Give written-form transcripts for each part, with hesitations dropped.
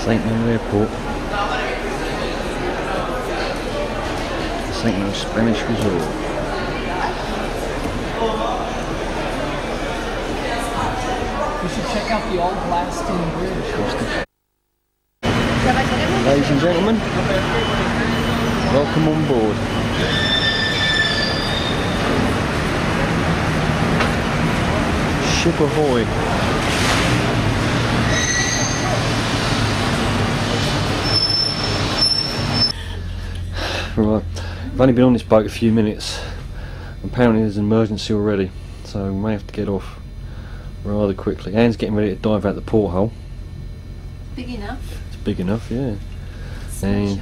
St. Malo Airport. St. Malo Spanish Resort. You should check out the old Blasting Bridge. Ladies and gentlemen, welcome on board. Ship ahoy. Right, I've only been on this boat a few minutes. Apparently there's an emergency already, so we may have to get off rather quickly. Anne's getting ready to dive out the porthole. Big enough? It's big enough, yeah. And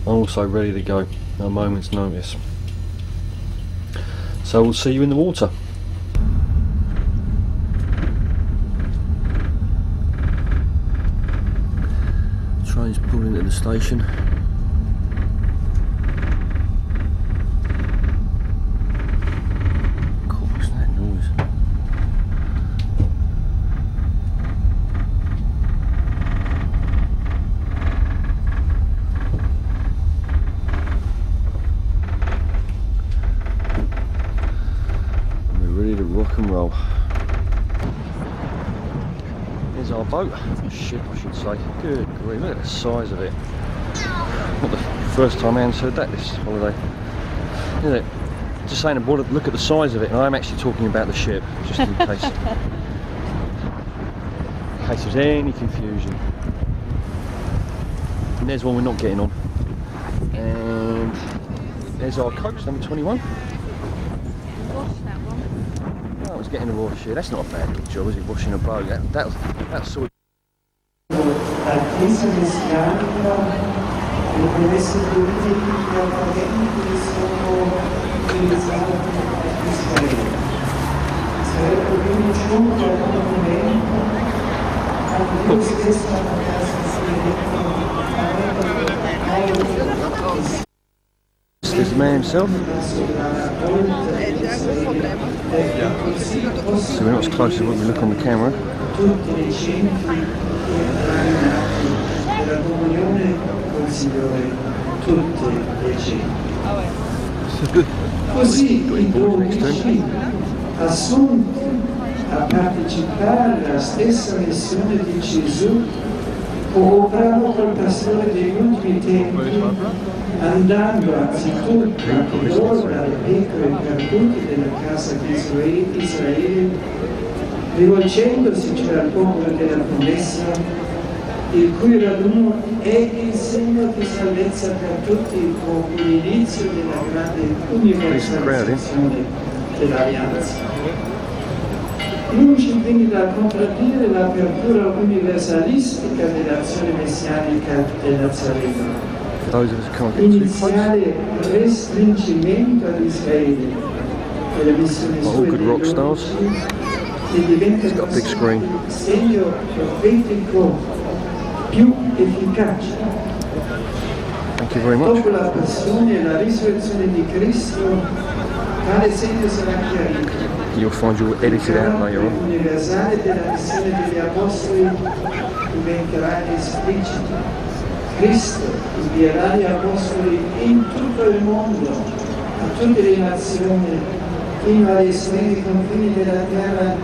I'm also ready to go, a moment's notice. So we'll see you in the water. Train's pulled into the station. God, what's that noise? We're ready to rock and roll. Here's our boat, ship I should say. Good grief, look at the size of it. Not the first time Anne's heard that this holiday. Isn't it? Just saying, look at the size of it, and I'm actually talking about the ship, just in case there's any confusion. And there's one we're not getting on. And there's our coach, number 21. I was getting a wash here. That's not a bad little job, is it? Washing a boat. That's sort of. Attesa messianica, le promesse politiche accademiche sono utilizzate da Israele. Sarebbe quindi giunto al momento a Dio stesso la casa There's the man himself. So we're not as close as what we look on the camera. Così i 12 assunti a partecipare alla stessa missione di Gesù cooperano col pastore degli ultimi tempi, andando anzitutto anche loro alle pecore perdute della casa di Israele, rivolgendosi cioè al popolo della promessa, il cui raduno è il segno di salvezza per tutti i popoli, l'inizio della grande universalizzazione dell'alleanza. Lungi quindi dal contraddire l'apertura universalistica dell'azione messianica del Nazareno, iniziale restringimento ad Israele della missione sua e dei loro che diventa il segno profetico più efficace. Dopo la passione e la risurrezione di Cristo, tale segno sarà chiarito. You'll find you'll edit it out later on. Universale della missione degli apostoli diventerà esplicito. Cristo invierà gli apostoli in tutto il mondo, a tutte le nazioni, fino agli estremi confini della terra.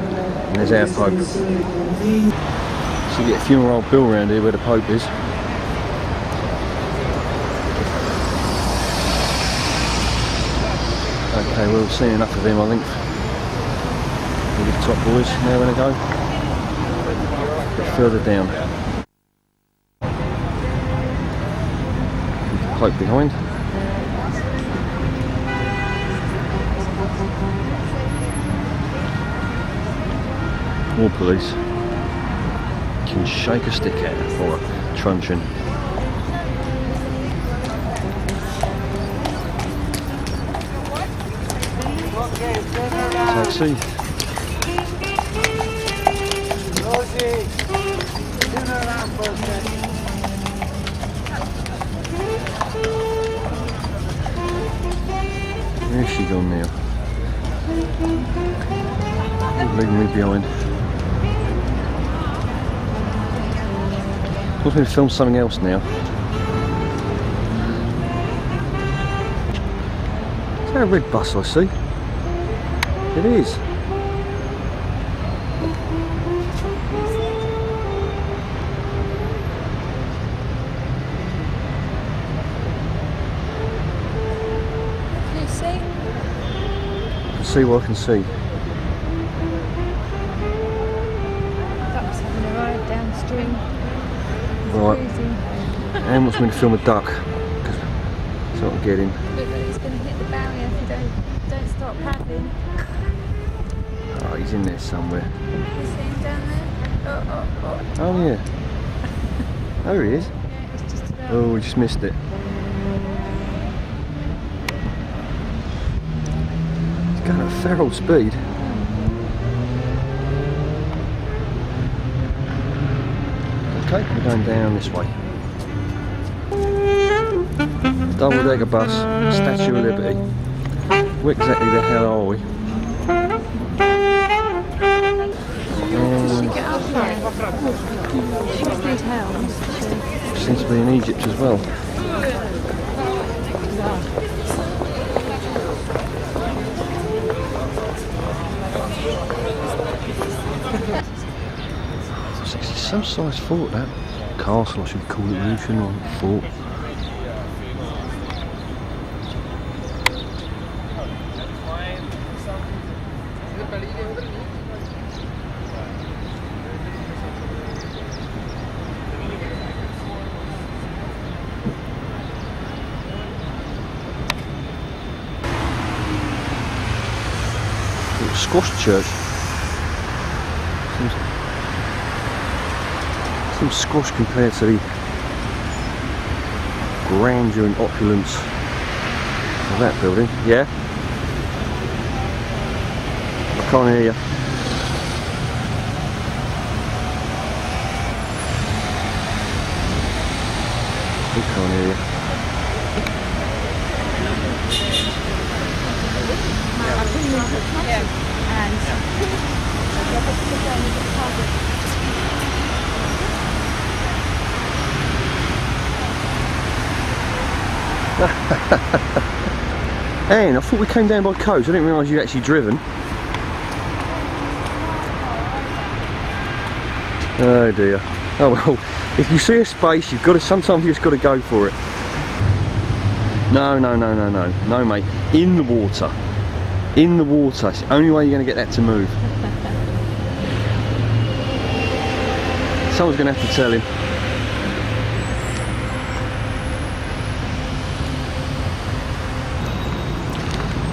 And there's our Pope. So you get a funeral bill around here where the Pope is. Okay, well, we've seen enough of him, I think. We'll get the top boys. Now we're going to go a bit further down. Pope behind. More police. Can shake a stick at or a truncheon. Taxi. Rosie, turn around for a second. Where's she gone now? Leaving me behind. Wants me to film something else now. Is that a red bus I see? It is. Can you see? I can see what I can see. Ducks having a ride downstream. Right. Crazy. Anne wants me to film a duck. That's what I'm getting. Look, he's going to hit the barrier if you don't start paddling. Oh, he's in there somewhere. You see him down there? Oh. Oh yeah. There he is. Yeah, it's just about. Oh, we just missed it. He's going at a fair old speed. Okay, we're going down this way. Double decker bus, Statue of Liberty. Where exactly the hell are we? She get up there. She must need help. Seems to be in Egypt as well. It's some size fort, that castle, I should call it, Lucian, or fort. Squash church. Seems squash compared to the grandeur and opulence of that building. Yeah? I can't hear you. I can't hear you. Anne, I thought we came down by coast. I didn't realise you'd actually driven. Oh dear. Oh well, if you see a space, you've got to. Sometimes you just got to go for it. No, mate. In the water. In the water. It's the only way you're going to get that to move. Someone's going to have to tell him.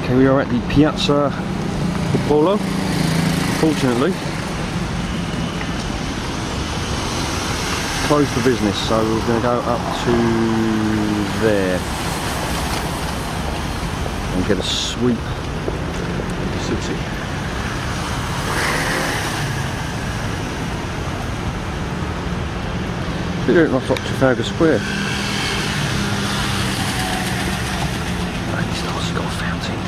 Okay, we are at the Piazza Popolo, fortunately. Closed for business, so we're going to go up to there and get a sweep of the city. We're at Trafalgar Square. It's got a fountain.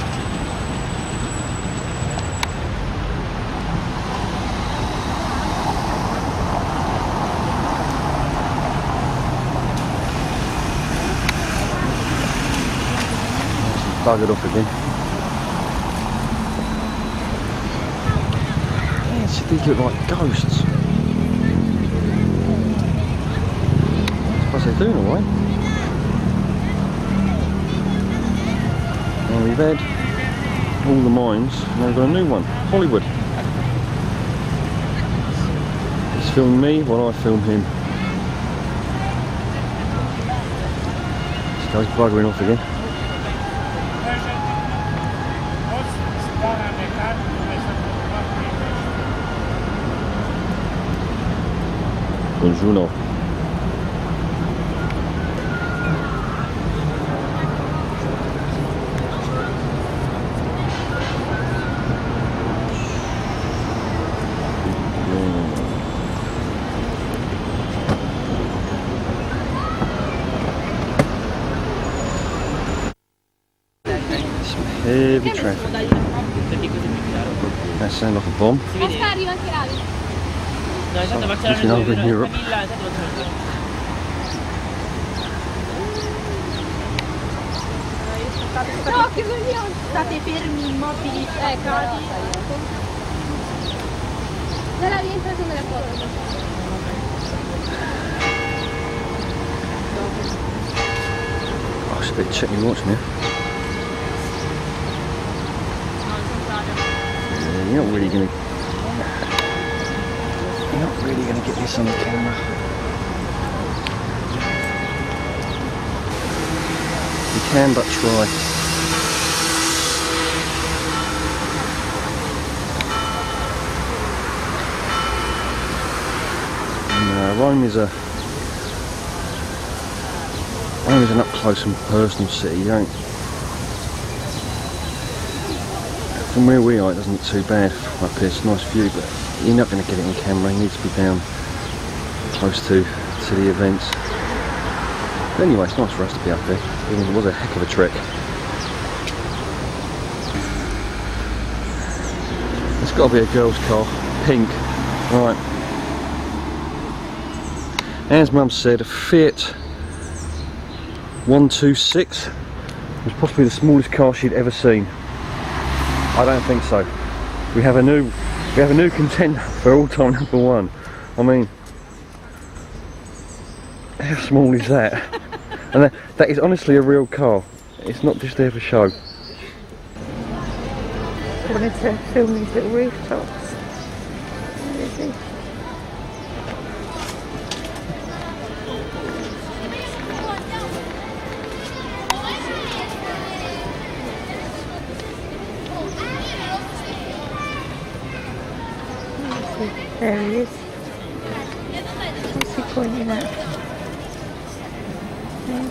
Buggered off again. Yeah, these look like ghosts. I suppose they do in a way. Now we've had all the mines, now we've got a new one, Hollywood. He's filming me while I film him. This guy's buggering off again. Buongiorno. Heavy traffic. That sounds like a bomb. Aspetta, arriva anche Ravi. Something over in Europe. State fermi, immobili. Non la rientra come la foto. I should better check my watch now. Yeah, you're not really gonna get this on the camera. You can but try. Rome is an up close and personal city. You don't, from where we are, it doesn't look too bad up here. It's a nice view, but you're not going to get it on camera. You need to be down close to the events. But anyway, it's nice for us to be up there. It was a heck of a trek. It's got to be a girl's car, pink. Right. As Mum said, a Fiat 126 was possibly the smallest car she'd ever seen. I don't think so. We have a new contender for all-time #1. I mean, how small is that? And that is honestly a real car. It's not just there for show. I wanted to film these little rooftops. There he is. What's he pointing at? Yeah.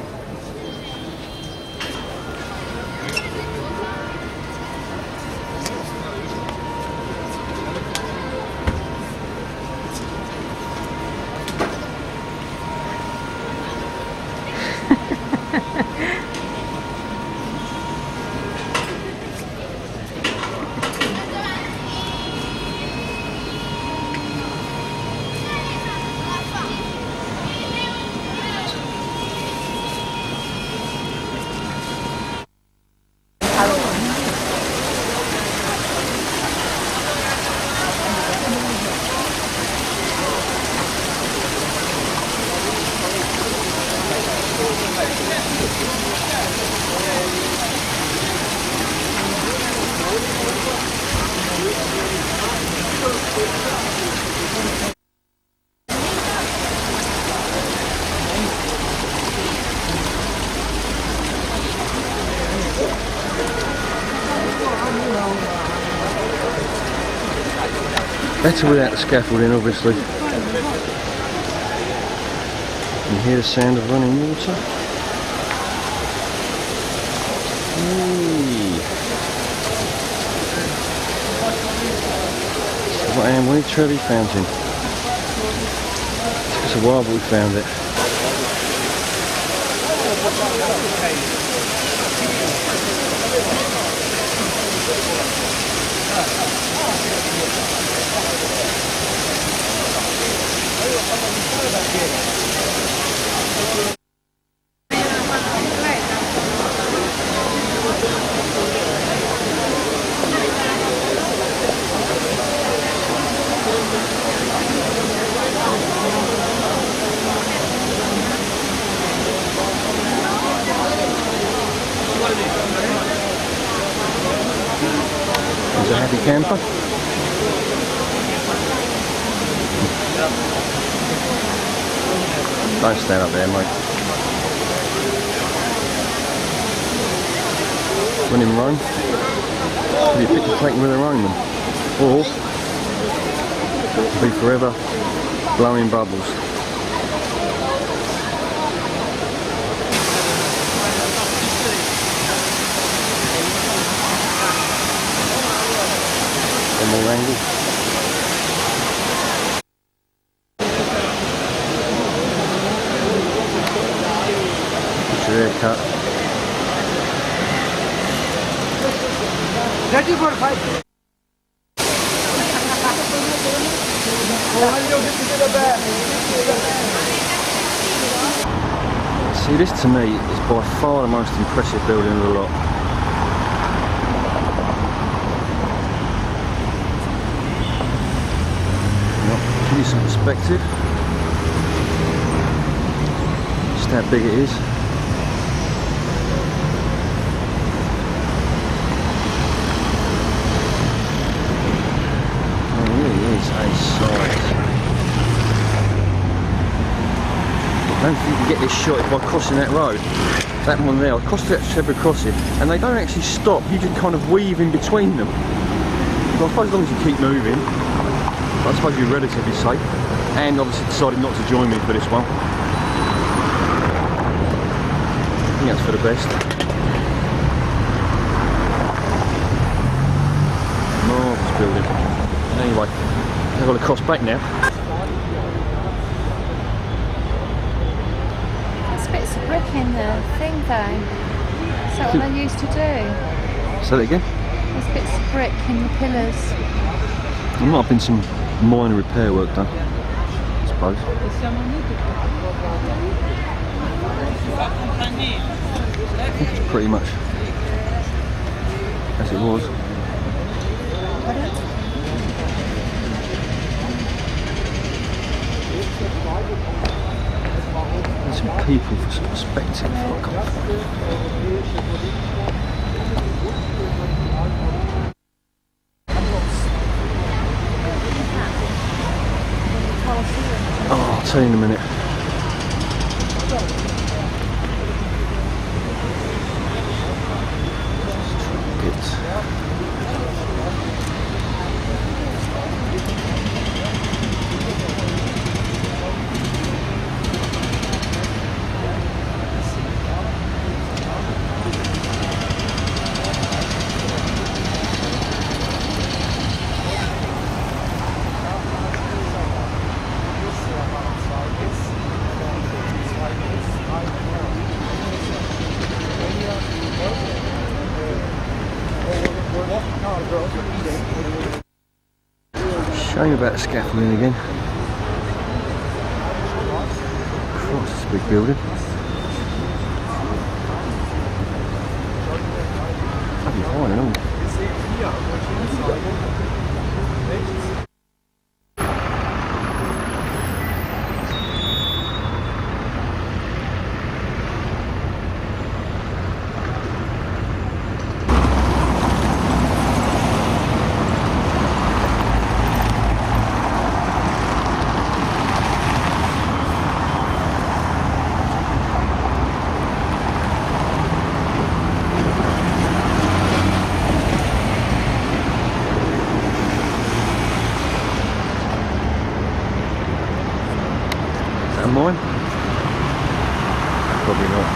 Better without the scaffolding, obviously. You can hear the sound of running water. What I am, Winnie Trevi Fountain. It took us a while, but we found it. Is a happy camper? Don't stand up there, mate. When in Rome, be a picture taken with a Roman, or be forever blowing bubbles. One more angle. Get your hair cut. Ready for fight. See, this to me is by far the most impressive building of the lot. you some perspective. Just how big it is. It really is a size. I don't think you can get this shot by crossing that road. That one there, I crossed that zebra crossing, and they don't actually stop, you can kind of weave in between them. Well, I suppose as long as you keep moving, I suppose you're relatively safe. And obviously decided not to join me for this one. I think that's for the best. Marvellous building. Anyway, I've got to cross back now. Bits of brick in the thing though. Is that what they used to do? Say that again? There's bits of brick in the pillars. There might have been some minor repair work done, I suppose. I think it's pretty much as it was. There's some people for some perspective. I can't find it. Oh, I'll tell you in a minute. Good. Shame about the scaffolding again. Christ, it's a big building. Bloody fine and all. Mine? Probably not.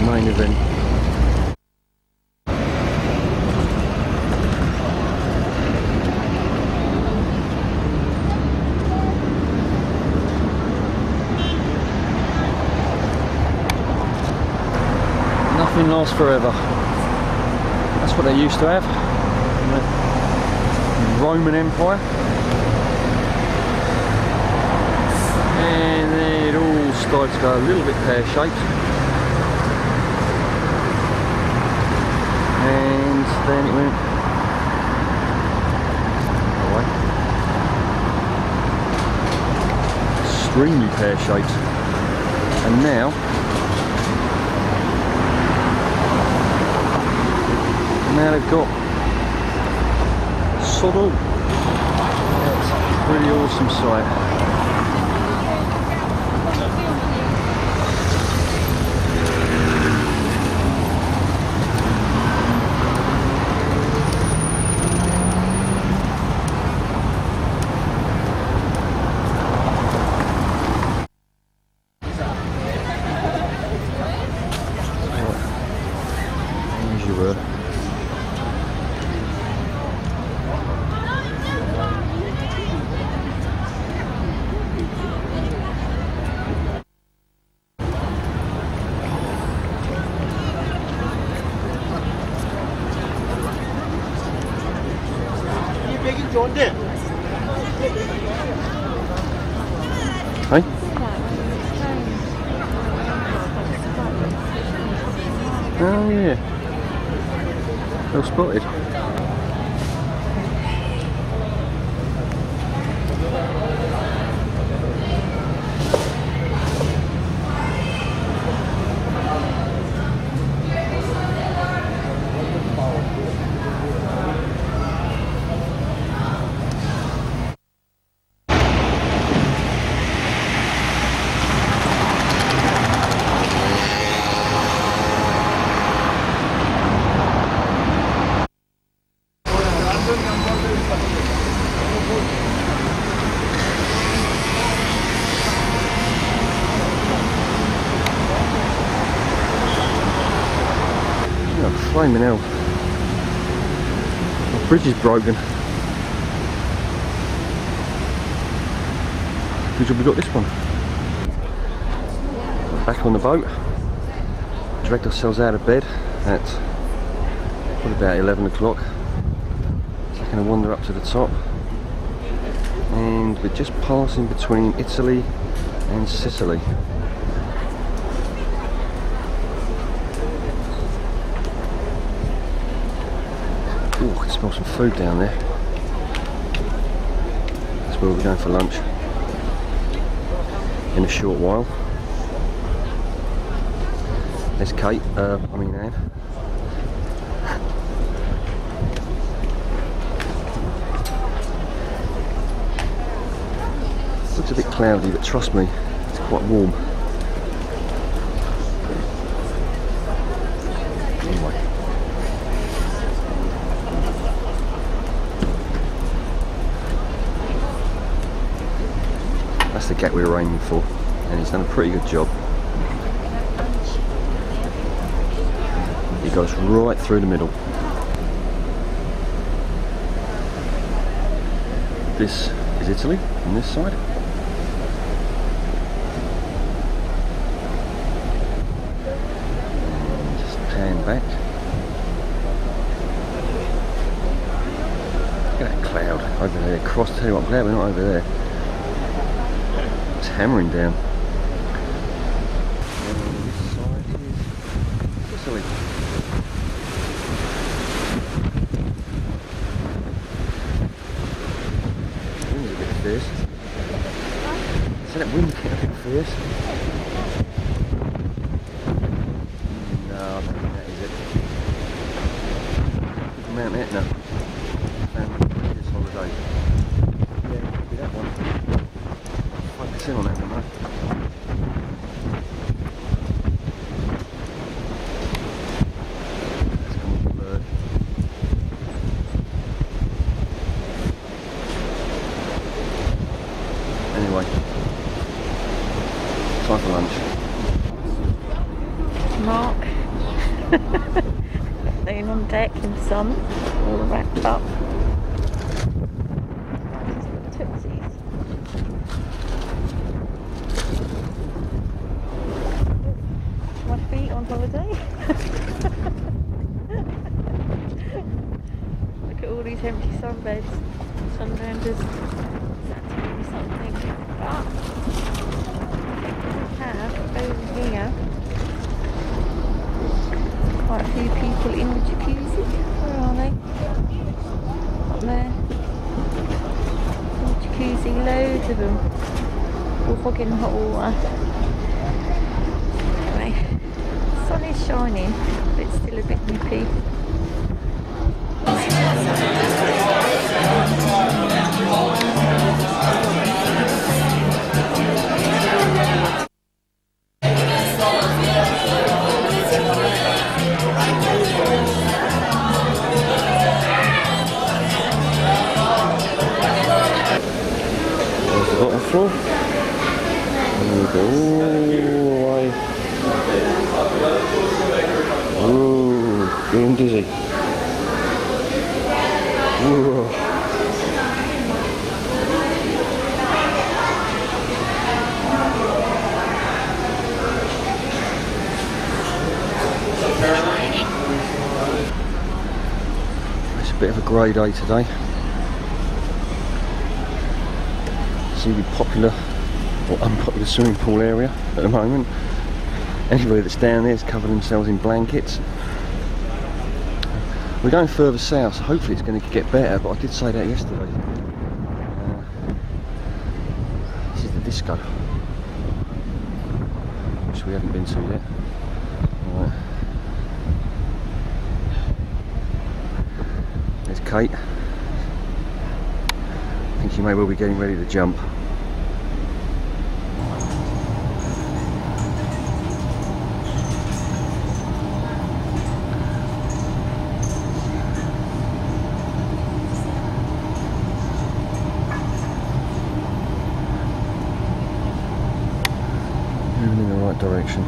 Main event. Nothing lasts forever. That's what they used to have in the Roman Empire. And then it all started to go a little bit pear-shaped. And then it went away. Extremely pear-shaped. And now now they've got Sodal. It's a pretty awesome sight. As you were. Hey? Oh yeah. Well spotted. Flaming hell. The bridge is broken. Good job we got this one. Back on the boat. Dragged ourselves out of bed at probably about 11 o'clock. Taking a wander up to the top. And we're just passing between Italy and Sicily. Oh, I can smell some food down there. That's where we're going for lunch in a short while. There's Kate, Anne. Looks a bit cloudy, but trust me, it's quite warm. Anyway. That's the gap we were aiming for, and he's done a pretty good job. He goes right through the middle. This is Italy on this side. And just pan back. Look at that cloud over there. Cross too. I'm glad we're not over there. It's hammering down. And this side is Sicily. Wind's a bit fierce. So that wind getting a bit fierce. No, I don't think that is it. Mount Etna. This holiday. Yeah, it could be that one. Focus in on that one, mate. That's gone all blurred. Anyway, time for lunch. Mark laying on deck in the sun, all wrapped up. Tootsies. My feet on holiday. Look at all these empty sunbeds, sunrounders. That's maybe something. But we have over here quite a few people in the jacuzzi. Where are they? Up there. In the jacuzzi, loads of them. All hogging hot water. Anyway, the sun is shining, but it's still a bit nippy. Getting dizzy. Whoa. It's a bit of a grey day today. It's a really popular or unpopular swimming pool area at the moment. Anybody that's down there has covered themselves in blankets. We're going further south, so hopefully it's going to get better, but I did say that yesterday. This is the disco, which we haven't been to yet. Right. There's Kate. I think she may well be getting ready to jump. Moving in the right direction.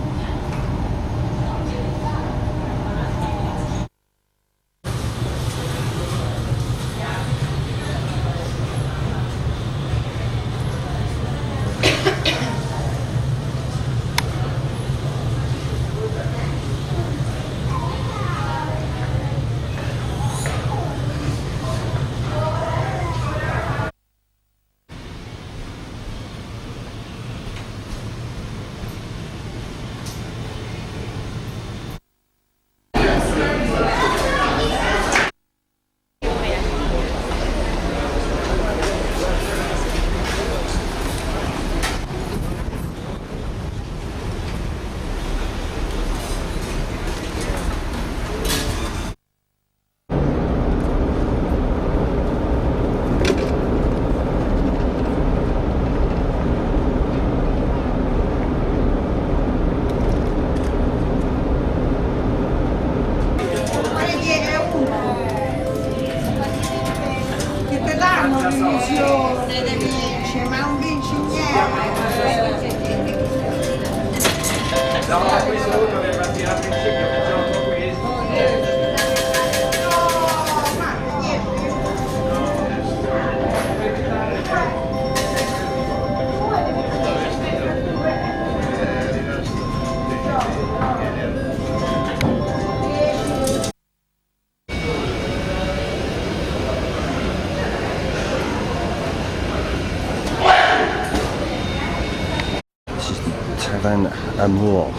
Tavern Amour,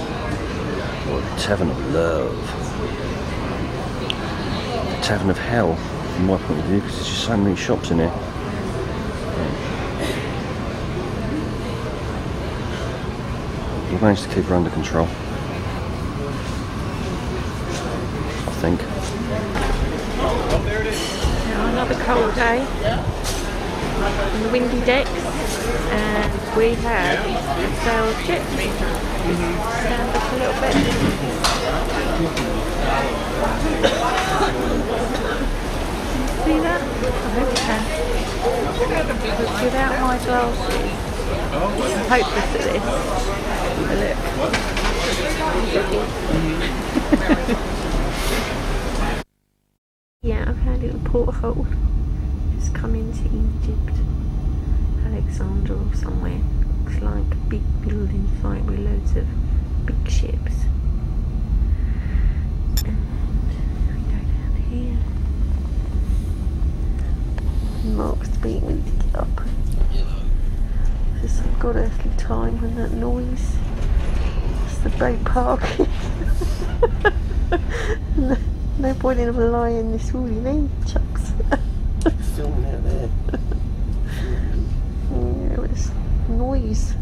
or Tavern of Love. The Tavern of Hell, from my point of view, because there's just so many shops in here. We've managed to keep her under control, I think. Now another cold day on the windy decks, and we have a sail ship. Stand up a little bit. See that? I hope you can. Without my glasses, I'm hopeless at this. Look. Yeah, I've had a little porthole. Just come into Egypt, Alexandria or somewhere. Looks like a big building site with loads of big ships. And we go down here. Mark's beating me to get up. Just I've got earthly time when that noise. It's the boat parking. No point in lying this morning, eh, Chucks? Filming out there. Yeah, it's noise.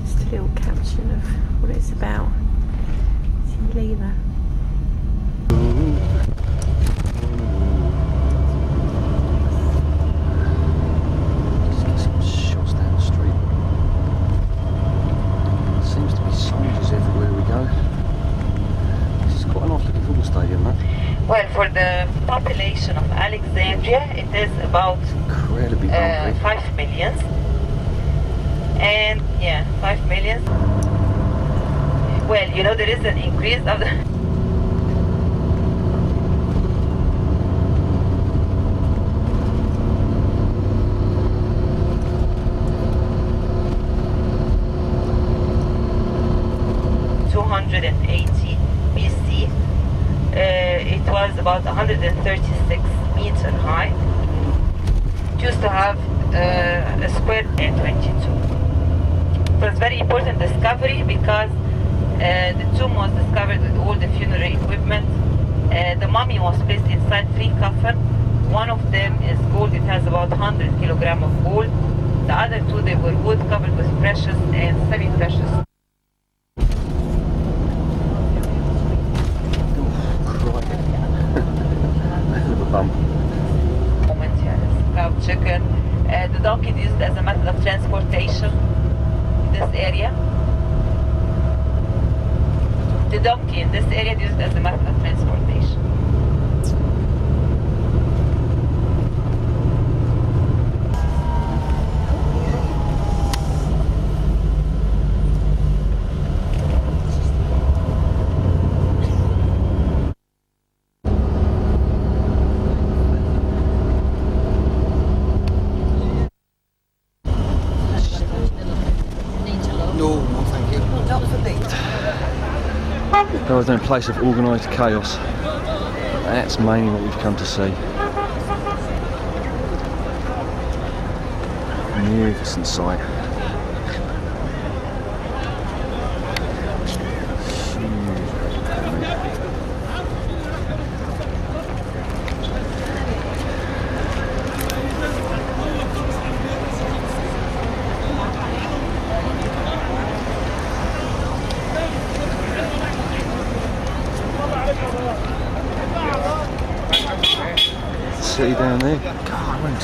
Just a little caption of what it's about. See you later. Just get some shots down the street. Seems to be soldiers everywhere we go. This is quite an off-looking football stadium, that. Well, for the population of Alexandria, it is about Incredibly bumpy. 5 million. And yeah, 5 million. Well, you know, there is an increase of the 280 BC. It was about 136 meter high. It used to have a square in 22. So it's very important discovery because the tomb was discovered with all the funerary equipment. The mummy was placed inside 3 coffins. One of them is gold. It has about 100 kilograms of gold. The other 2, they were wood covered with precious and semi-precious. Moment here is cow chicken. The donkey is used as a method of transportation in this area. The donkey in this area is used as a method of transportation. There was no place of organised chaos. That's mainly what we've come to see. Magnificent sight. City down there. God,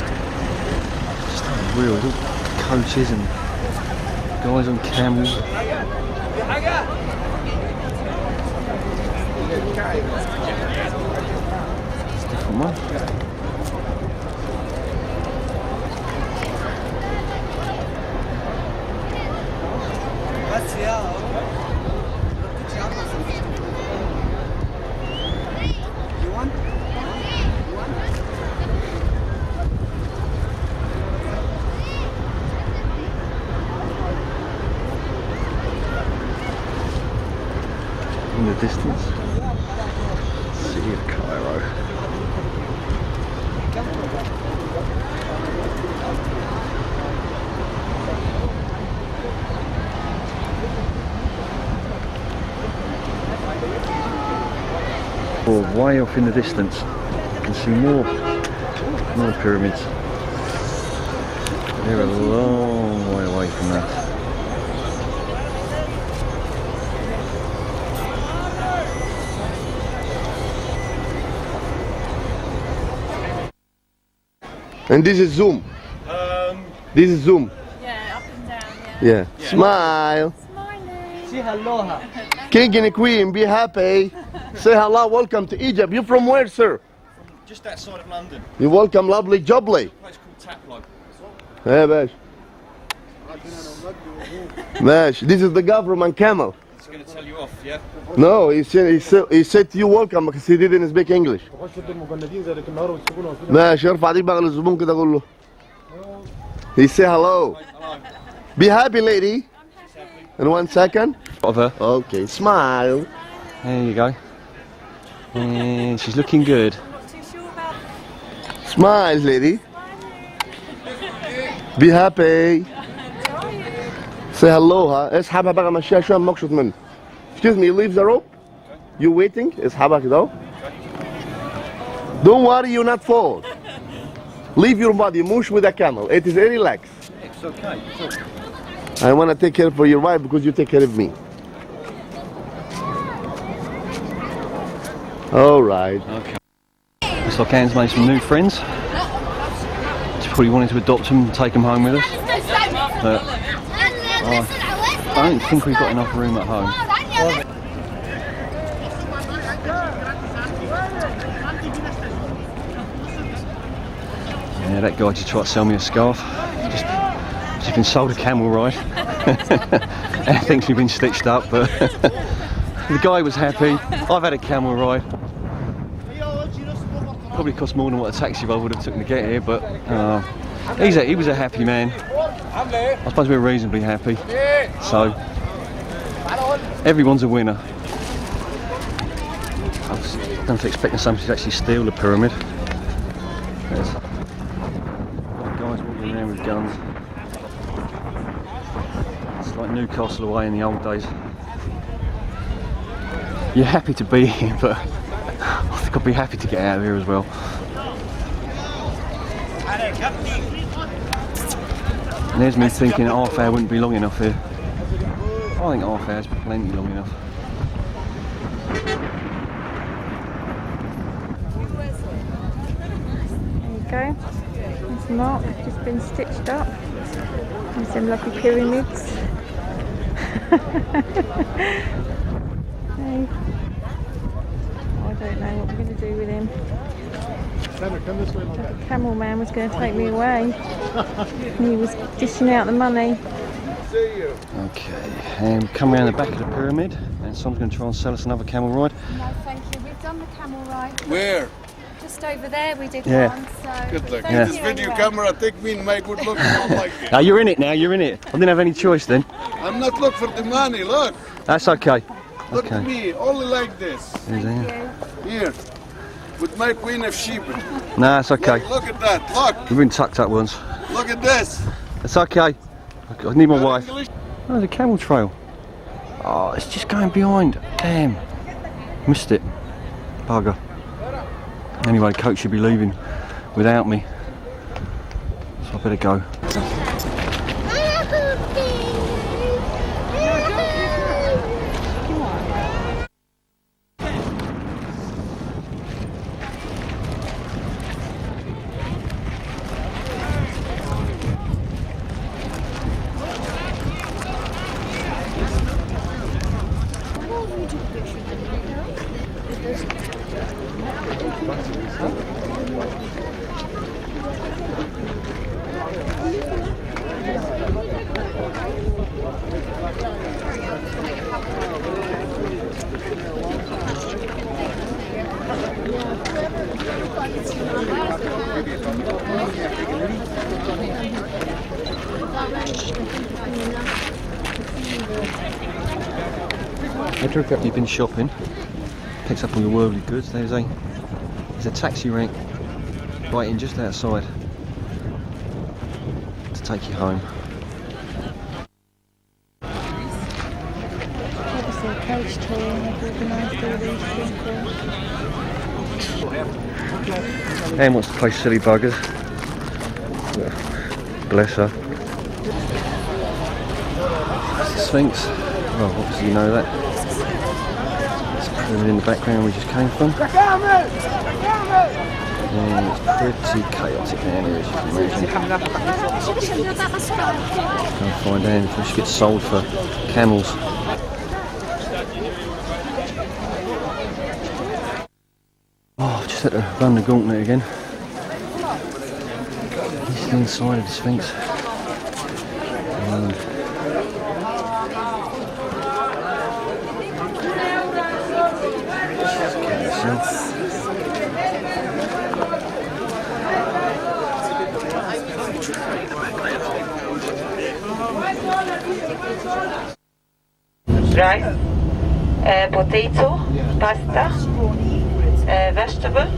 just unreal. There's all coaches and guys on camels. It's a different one. In the distance, city of Cairo. Or way off in the distance, you can see more pyramids. They're a long way away from that. And this is Zoom. This is Zoom. Yeah, up and down, yeah. Yeah. Smile. Smiling. Say aloha. King and Queen, be happy. Say hello, welcome to Egypt. You from where, sir? Just outside of London, You welcome, lovely jubbly. a place called Taplow. Hey, bash. Bash, this is the government camel. It's going to tell you off, yeah? No, he said you welcome because he didn't speak English. ماشي ارفع دي بقى للزبون كده قول له. He say hello. Be happy, lady. In 1 second. Of her. Okay, smile. There you go. And she's looking good. Smile, lady. Be happy. Say hello, ها. اسحبها بقى مشيها شوية ما اقشط منه. Excuse me, leave the rope. You waiting? اسحبها كده اهو. Don't worry, you not fall. Leave your body, mush with a camel. It is very relaxed. It's okay. I want to take care for your wife because you take care of me. All right. Okay. Looks like Anne's made some new friends. She probably wanted to adopt them and take them home with us. But I don't think we've got enough room at home. Yeah, that guy just tried to sell me a scarf. Just She's been sold a camel ride. I think she's been stitched up, but the guy was happy. I've had a camel ride. Probably cost more than what a taxi ride would have took to get here, but he was a happy man. I suppose we're reasonably happy. So everyone's a winner. I was not expecting somebody to actually steal the pyramid. There's guys walking around with guns. It's like Newcastle away in the old days. You're happy to be here, but I think I'd be happy to get out of here as well. And there's me thinking half hour wouldn't be long enough here. I think half hour's plenty long enough. There you go. There's Mark, just been stitched up. And some lovely pyramids. Hey. I don't know what we're going to do with him. The camel man was going to take me away. And he was dishing out the money. Okay, and we come around the back of the pyramid, and someone's going to try and sell us another camel ride. No, thank you. We've done the camel ride. Where? Just over there we did Yeah. one, so... Good luck. thank This you video anyway. camera take me in my good look. I don't like it. Now you're in it now, you're in it. I didn't have any choice then. I'm not looking for the money. Look. That's okay. Look at Okay. me. Only like this. Thank you. Here. With my queen of Sheba. No, it's okay. Look at that. Look. We've been tucked up once. Look at this. It's okay. I need my wife. English. Oh, there's a camel trail. Oh, it's just going behind. Damn. Missed it. Bugger. Anyway, coach should be leaving without me. So I better go. After you've been shopping, picks up all your worldly goods, there's a taxi rank right in just outside to take you home. Obviously a coach tour and they've organised all these people. Anne wants to play silly buggers. Bless her. That's the Sphinx. Well, obviously you know that. It's in the background we just came from. And it's pretty chaotic down here, as you can imagine. Can't find Anne before she gets sold for camels. Oh, I've just had to run the gauntlet again. This is the inside of the Sphinx. Rice, potato, pasta, vegetable,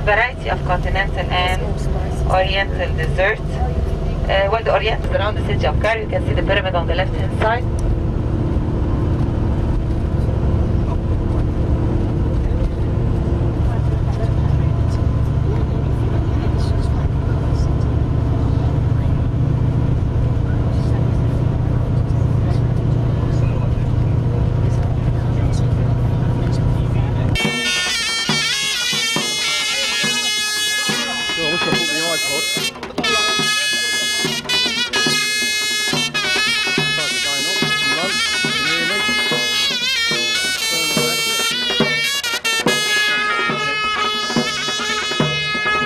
variety of continental and oriental dessert. While the oriental is around the city of Cairo, you can see the pyramid on the left hand side.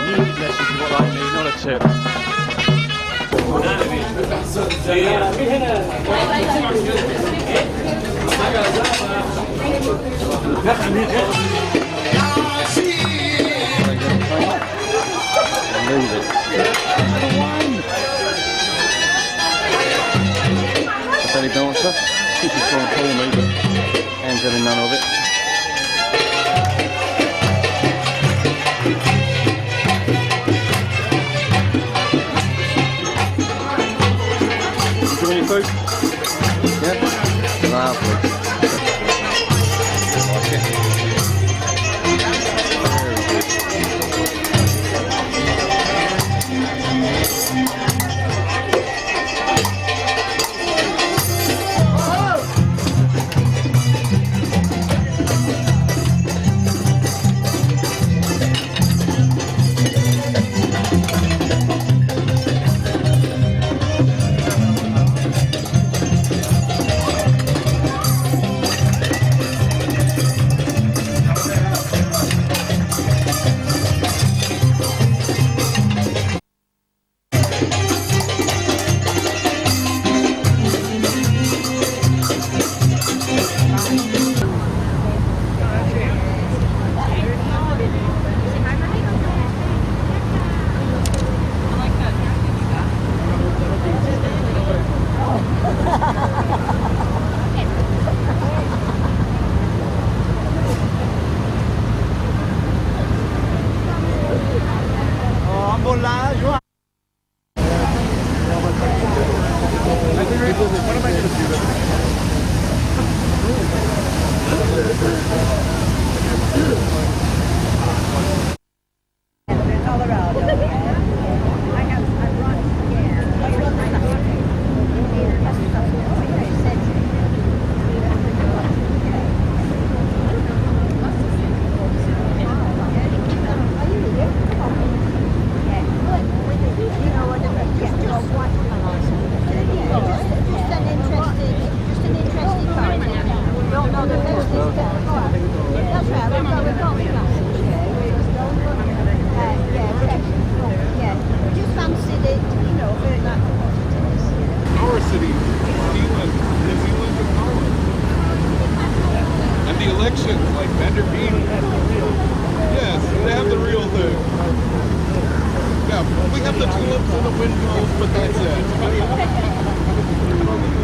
Music lessons is what I need, not a tip. Leave it. The belly dancer. She's trying to pull me, but Anne's having none of it. Enjoying your food? Yeah? Lovely. Like it.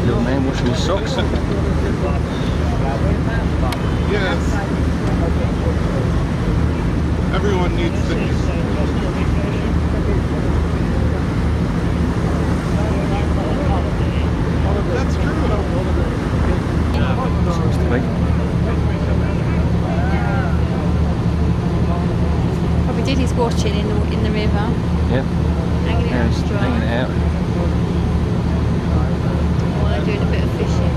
Little man washing his socks. Yes. Everyone needs things. That's true. Seems to be. Probably did his washing in the river. Yeah. Hanging it Now out he's to dry. hanging it out. While they're doing a bit of fishing.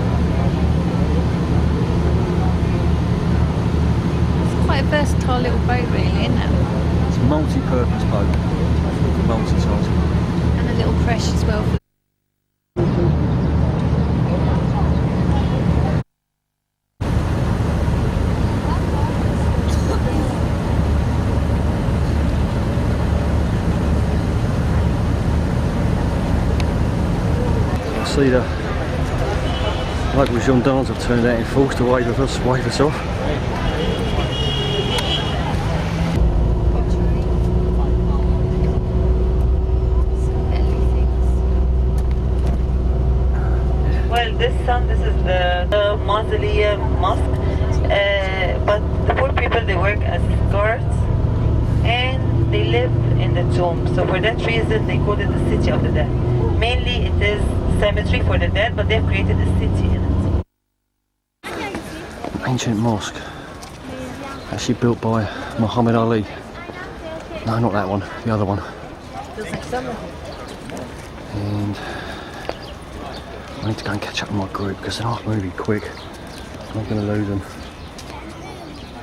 It's quite a versatile little boat really, isn't it? It's a multi-purpose boat. Multi-task. And a little creche as well. See the local gendarmes have turned out in force to wave us off. Well, this is the mausoleum mosque, but the poor people, they work as guards and they live in the tomb. So for that reason, they call it the city of the dead. Mainly it is cemetery for the dead, but they've created a city in it. Ancient mosque, actually built by Muhammad Ali. No, not that one, the other one. And I need to go and catch up with my group because they're not moving quick. I'm not going to lose them.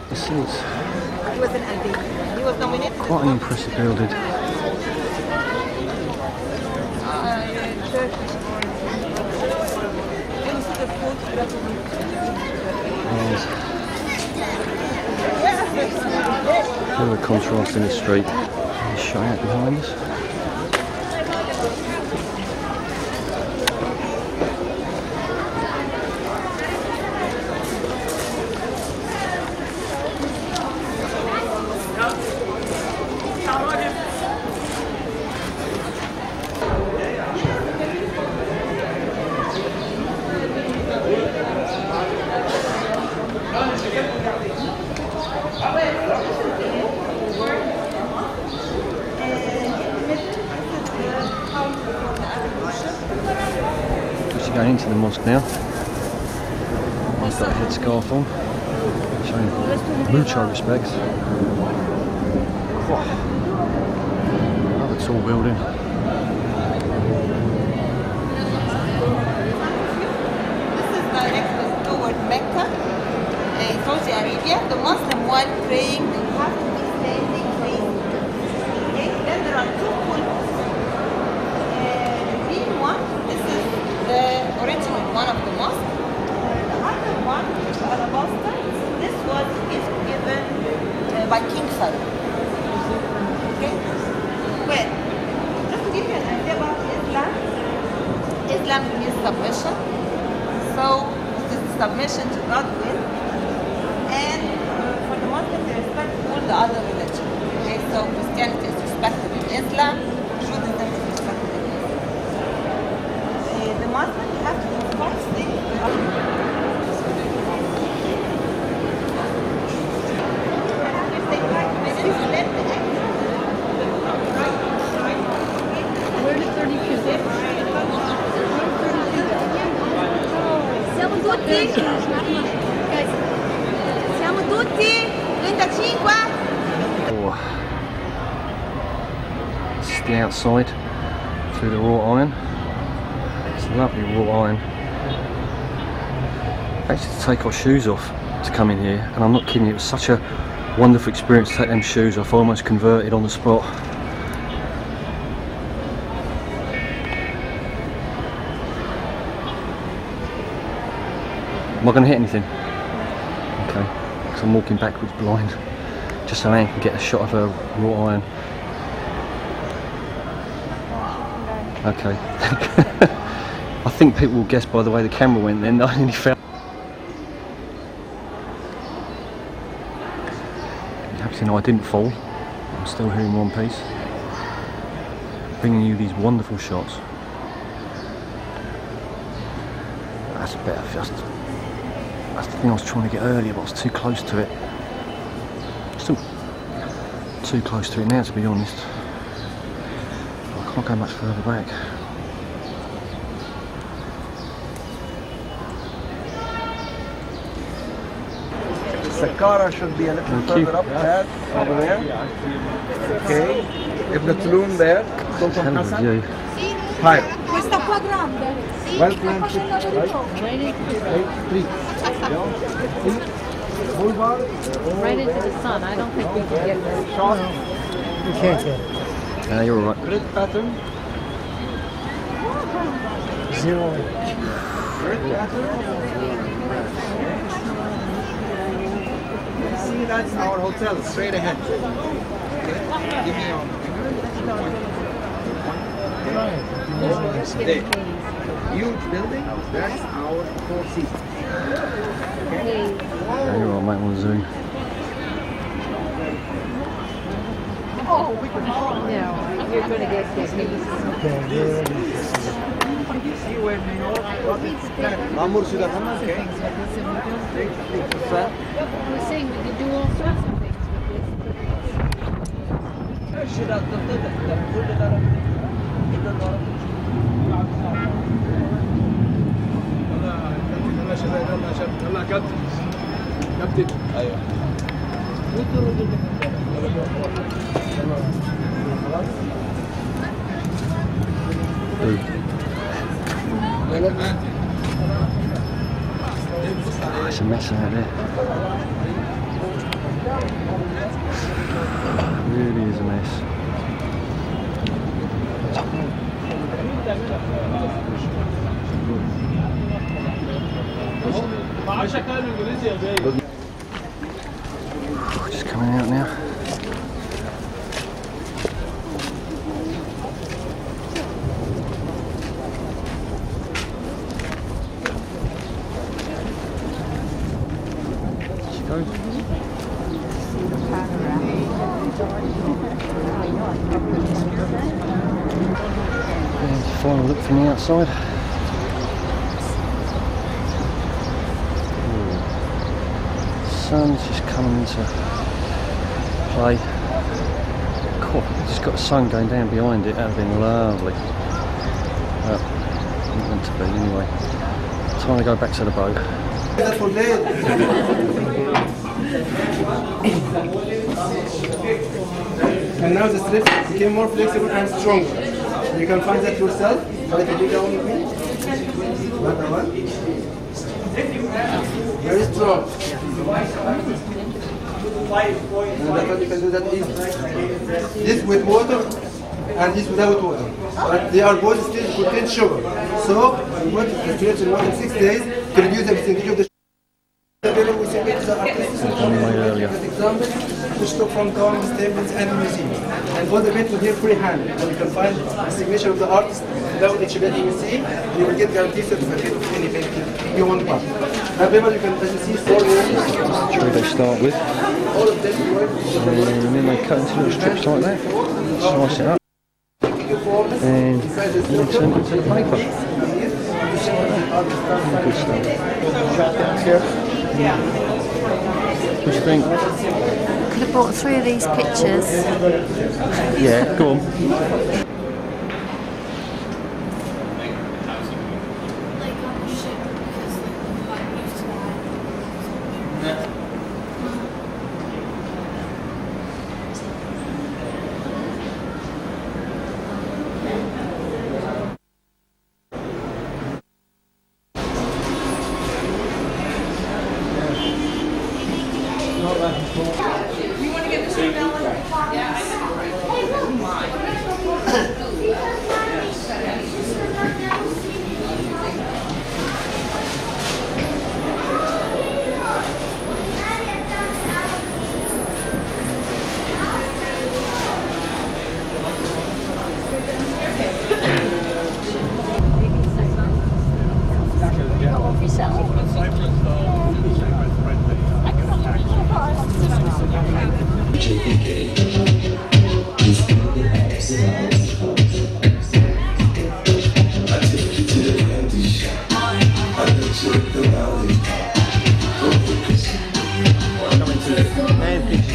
This is quite an impressive building. Look at the contrast in the street. There's Shayat behind us. into the mosque now. He's got a headscarf on, showing mucho respect. Oh, another tall building. This is directed toward Mecca, Saudi Arabia. The Muslim one praying, they have to be standing facing. Okay, then there are two pulpits. The green one, this is the original one of the mosque. The other one, the alabaster, this was given by King Farouk. Okay, well, just to give you an idea about Islam, Islam means submission. So this is submission to God will, and for the Muslims they respect all the other religions. Okay, so Christianity is respected in Islam, Judaism is respected in Islam. The Muslims have to do five things. Take 5 minutes, let the Siamo tutti? Siamo tutti? 35? Oh. This is the outside through the wrought iron. It's lovely wrought iron. I had to take our shoes off to come in here, and I'm not kidding you, it was such a wonderful experience to take them shoes off. I almost converted on the spot. Am I going to hit anything? Okay, because I'm walking backwards blind, just so Anne can get a shot of her wrought iron. Okay. I think people will guess by the way the camera went then that I nearly fell. You have to know I didn't fall. I'm still here in one piece, bringing you these wonderful shots. That's better. That's the thing I was trying to get earlier, but I was too close to it. Still too close to it now, to be honest. I can't go much further back. Saqqara should be a little further up there, over there. Okay. Ibn Tulun there. Sultan Hassan. Cairo. Questa qua grande? Sì, Well sta planned facendo ship, la right? Three. Boulevard. Right into the sun. I don't think we can get there. Shot. You can't get it. Yeah, you're alright. Grid pattern. Zero. Grid pattern. See, that's our hotel, straight ahead. Okay. Give me your there. Huge building, that's our Four Seasons. Okay. Yeah, you're alright, mate, on the Zoom. No, you're going to get this. See where New York, Mamur Sudan, okay. We're saying we could do all sorts of things with Oh, it's a mess out there. It really is a mess. Just coming out now. Final look from the outside. Sun's just coming into play. Cool. Just got the sun going down behind it. That would have been lovely. Well, not meant to be anyway. Time to go back to the boat. That's for there. And now the strips became more flexible and stronger. You can find that yourself. Try to dig down with me. Another one. Very strong. And that one you can do that easily. This with water and this without water. But they are both still contain sugar. So we put the stretch in 1 in 6 days to reduce the percentage of the sugar. We submit the artists example which took from government statements and museums. And all the paintings here freehand. And you can find the signature of the artist without each painting you see. You will get guaranteed certificate of any painting you want back. However, you can, as you see, 4 years. That's where they start with. All of them work. And then they cut into little strips like that. Slice it up. And then turn it into the paper. Good stuff. What do you think? Could have brought 3 of these pictures. Yeah, go on.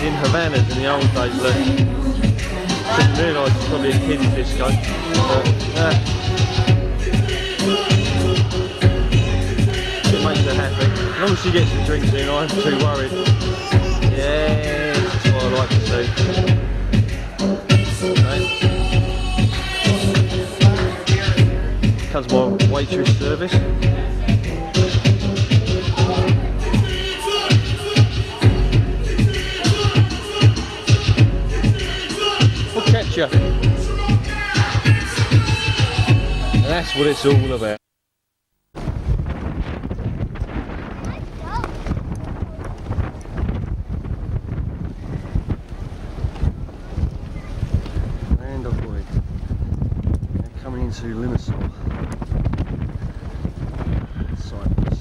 In Havana's in the old days, look. Didn't realise it's probably a kids disco. But, it makes her happy. As long as she gets the drinks in, I'm too worried. Yeah, that's what I like to see. Okay. Comes my waitress service. And that's what it's all about. Land of Wight. They're coming into Limassol. Cyprus.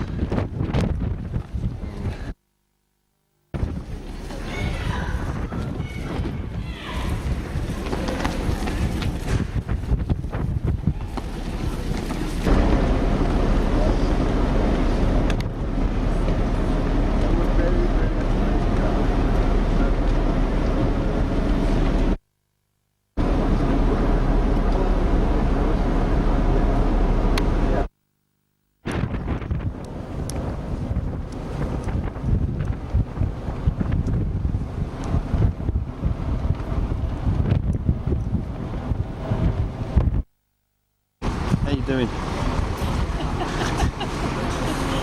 How you doing?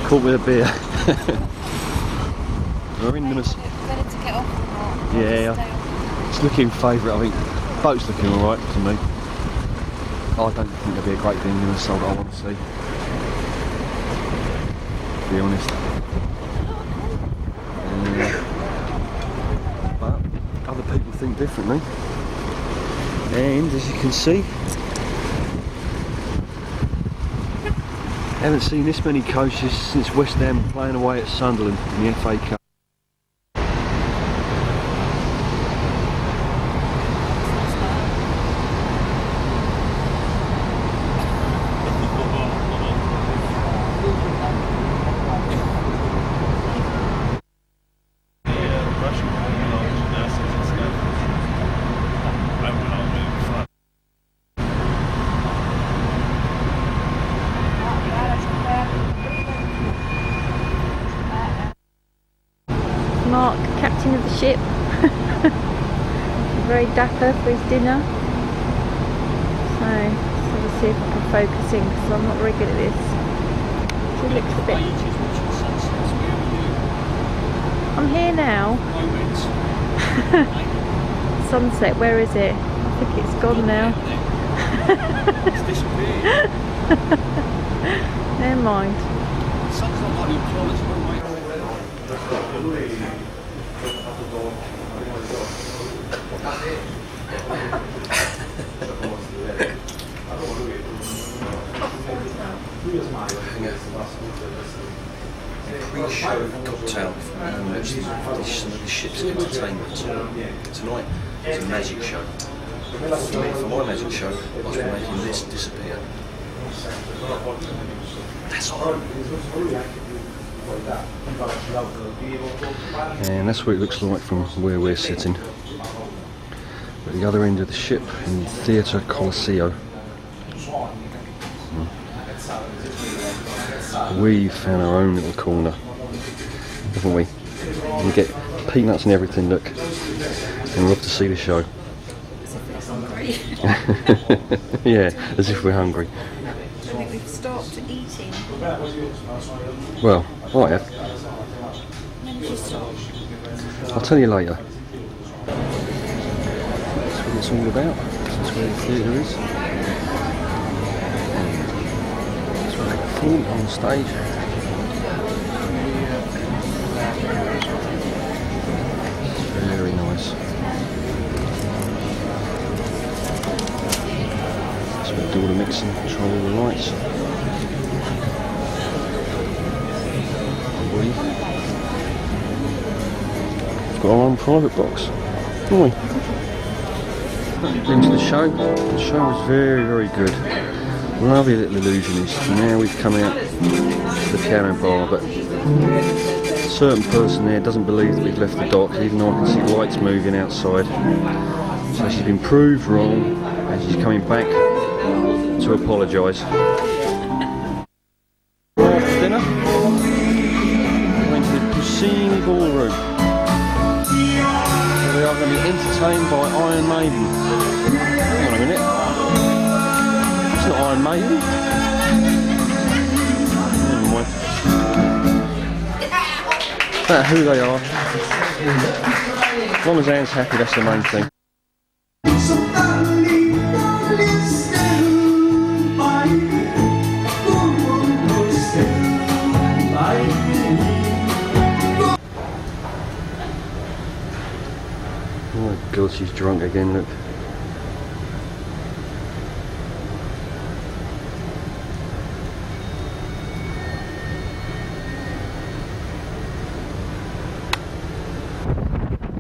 Caught with a beer. We're in Limassol. Ready to get off or not? Yeah, it's looking favourite. I think boat's looking alright to me. I don't think there'll be a great thing in Limassol that I want to see. To be honest. But other people think differently. And as you can see, haven't seen this many coaches since West Ham playing away at Sunderland in the FA Cup. Mark, captain of the ship. Very dapper for his dinner. So, let's see if I can focus in because I'm not very good at this. He looks a bit... I'm here now. Sunset, where is it? I think it's gone now. It's disappeared. Never mind. The sun's not on your clothes, Pre-show cocktail some of the ship's entertainment. Tonight is a magic show. For my magic show, I was making this disappear. That's all. And that's what it looks like from where we're sitting. At the other end of the ship in Theatre Colosseo. We've found our own little corner, haven't we? We get peanuts and everything, look. And we're off to see the show. Yeah, as if we're hungry. I think we've stopped eating. Well, I have. When did you stop? I'll tell you later. That's what it's all about. That's where the theatre is. That's where they perform on stage. It's very nice. That's where they do all the mixing, control all the lights. We've got our own private box, haven't we? Into the show. The show was very, very good. Lovely little illusionist. Now we've come out to the piano bar, but a certain person there doesn't believe that we've left the dock, even though I can see lights moving outside. So she's been proved wrong, and she's coming back to apologise. After dinner, going to the Puccini Ballroom. We are going to be entertained by Iron Maiden. Hang on a minute. It's not Iron Maiden. Never mind. No matter who they are. As long as Anne's happy, that's the main thing. Oh my god, she's drunk again, look.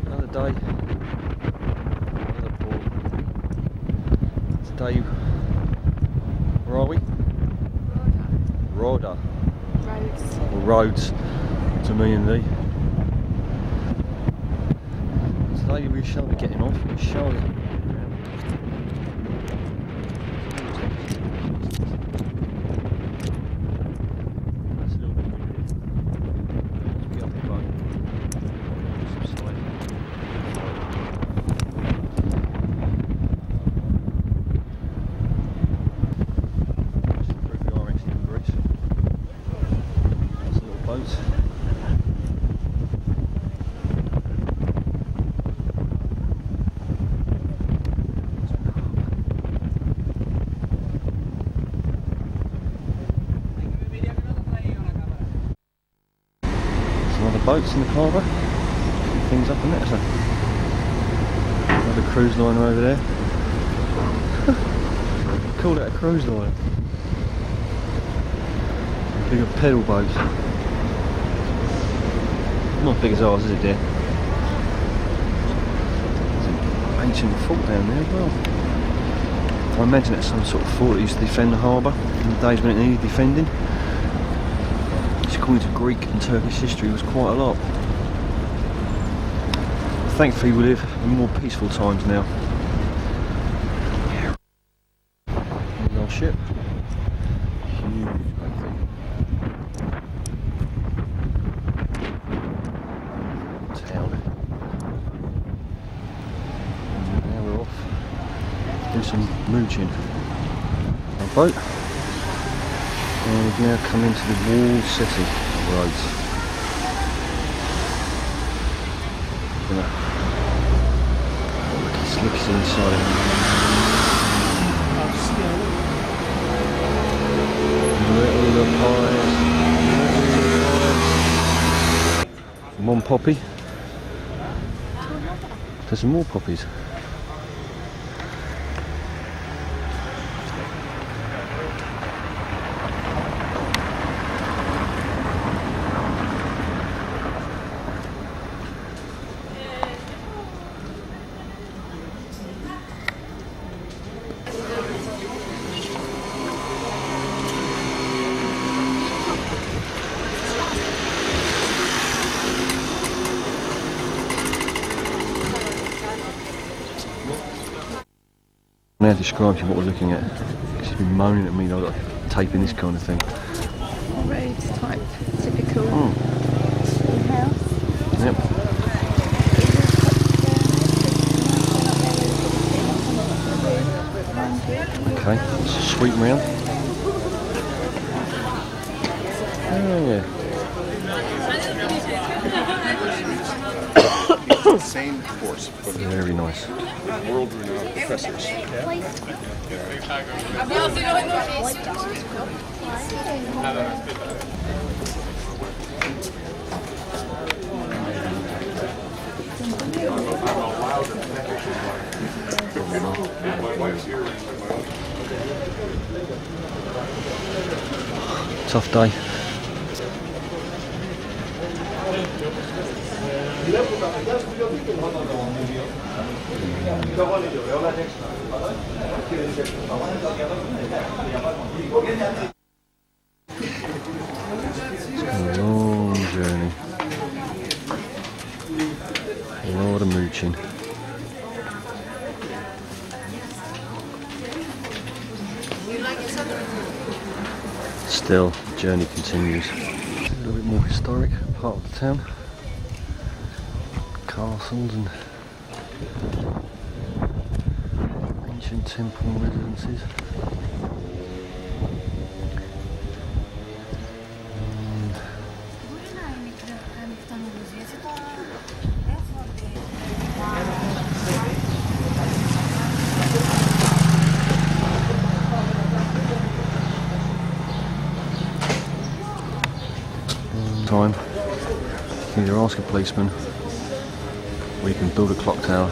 Another day, another ball. Today, where are we? Roda. Roads. Or Rhodes to me and thee. Today we shall be getting off in Charlotte. That's a little bit windy. Let's get off the boat. Subside. Let's improve the RX in Greece. That's a little boat. Some other boats in the harbour. Picking things up in it. So another cruise liner over there. Call it a cruise liner. Bigger pedal boat. Not big as ours, is it, dear? There's an ancient fort down there as well. I imagine it's some sort of fort that used to defend the harbour in the days when it needed defending. Which, according to Greek and Turkish history, was quite a lot. Thankfully, we live in more peaceful times now. Here's our ship. Huge, great thing. some mooching on a boat. And we've now come into the walled city of Rhodes. Look inside it. Little pies. One poppy. There's some more poppies. Now describe to you what we're looking at. She's been moaning at me that I've got taping this kind of thing. Rhodes type, typical house. Yep. Okay, let's sweep round. Oh yeah. The same course, but Very nice. world-renowned professors. Tough day. It's a long journey. A lot of mooching. Still, the journey continues. A little bit more historic part of the town. Castles and ancient temple residences. Time. You can either ask a policeman or you can build a clock tower.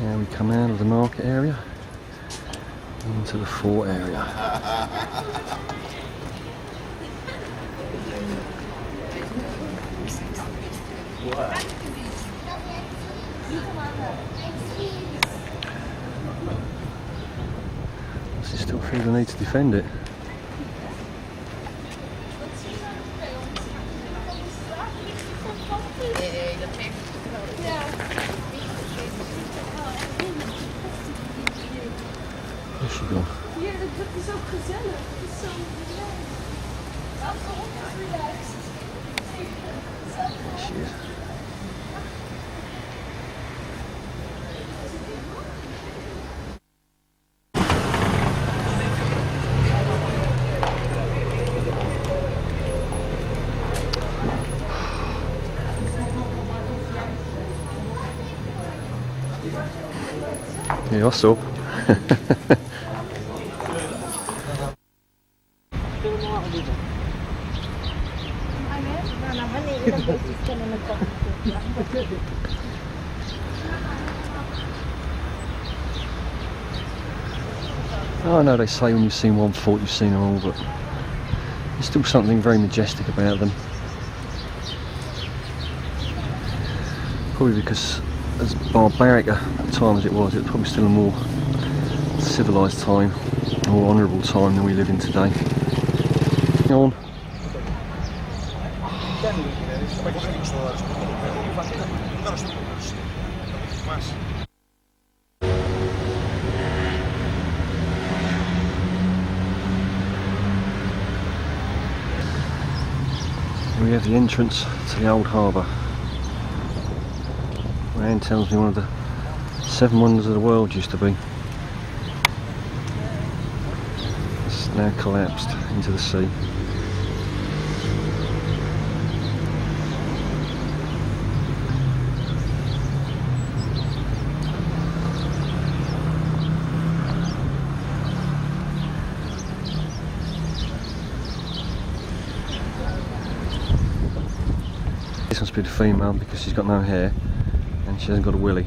Now we come out of the market area into the fort area. Does he still feel the need to defend it? Where's she gone? There she is. Ja, så. I know they say when you've seen one fort you've seen them all, but there's still something very majestic about them. Probably because as barbaric a time as it was probably still a more civilised time, a more honourable time than we live in today. Go on. We have the entrance to the old harbour. Rand tells me one of the 7 wonders of the world used to be. It's now collapsed into the sea. This must be the female because she's got no hair and she hasn't got a willy.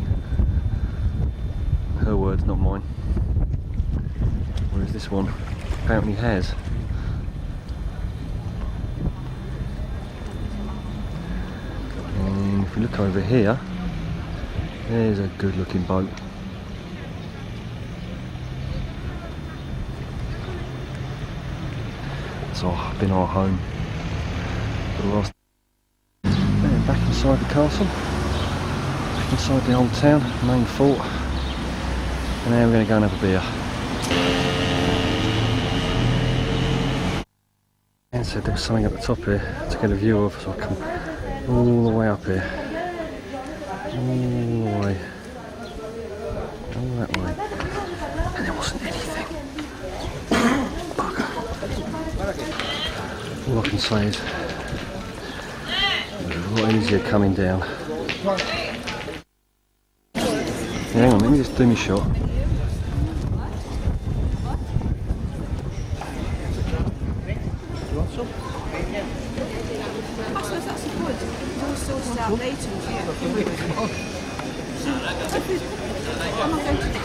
Her words, not mine. Whereas this one apparently has. And if we look over here, there's a good looking boat. It's been our home for the last. And back inside the castle, back inside the old town, main fort, and now we're going to go and have a beer. And said there was something at the top here to get a view of, so I come all the way up here, all the way, all that way, and there wasn't anything. Bugger. All I can say is it's a lot easier coming down. Yeah, hang on, let me just do my shot.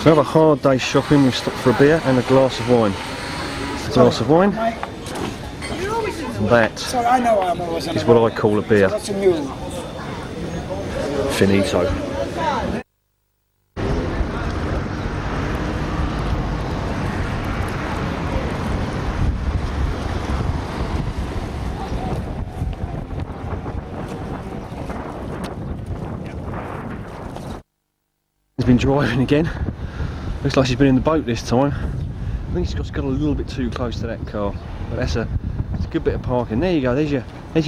So have a hard day shopping, we've stopped for a beer and a glass of wine. A glass of wine. That is what I call a beer. Finito. He's been driving again. Looks like she's been in the boat this time. I think she's got a little bit too close to that car, but it's a good bit of parking. There you go. There's your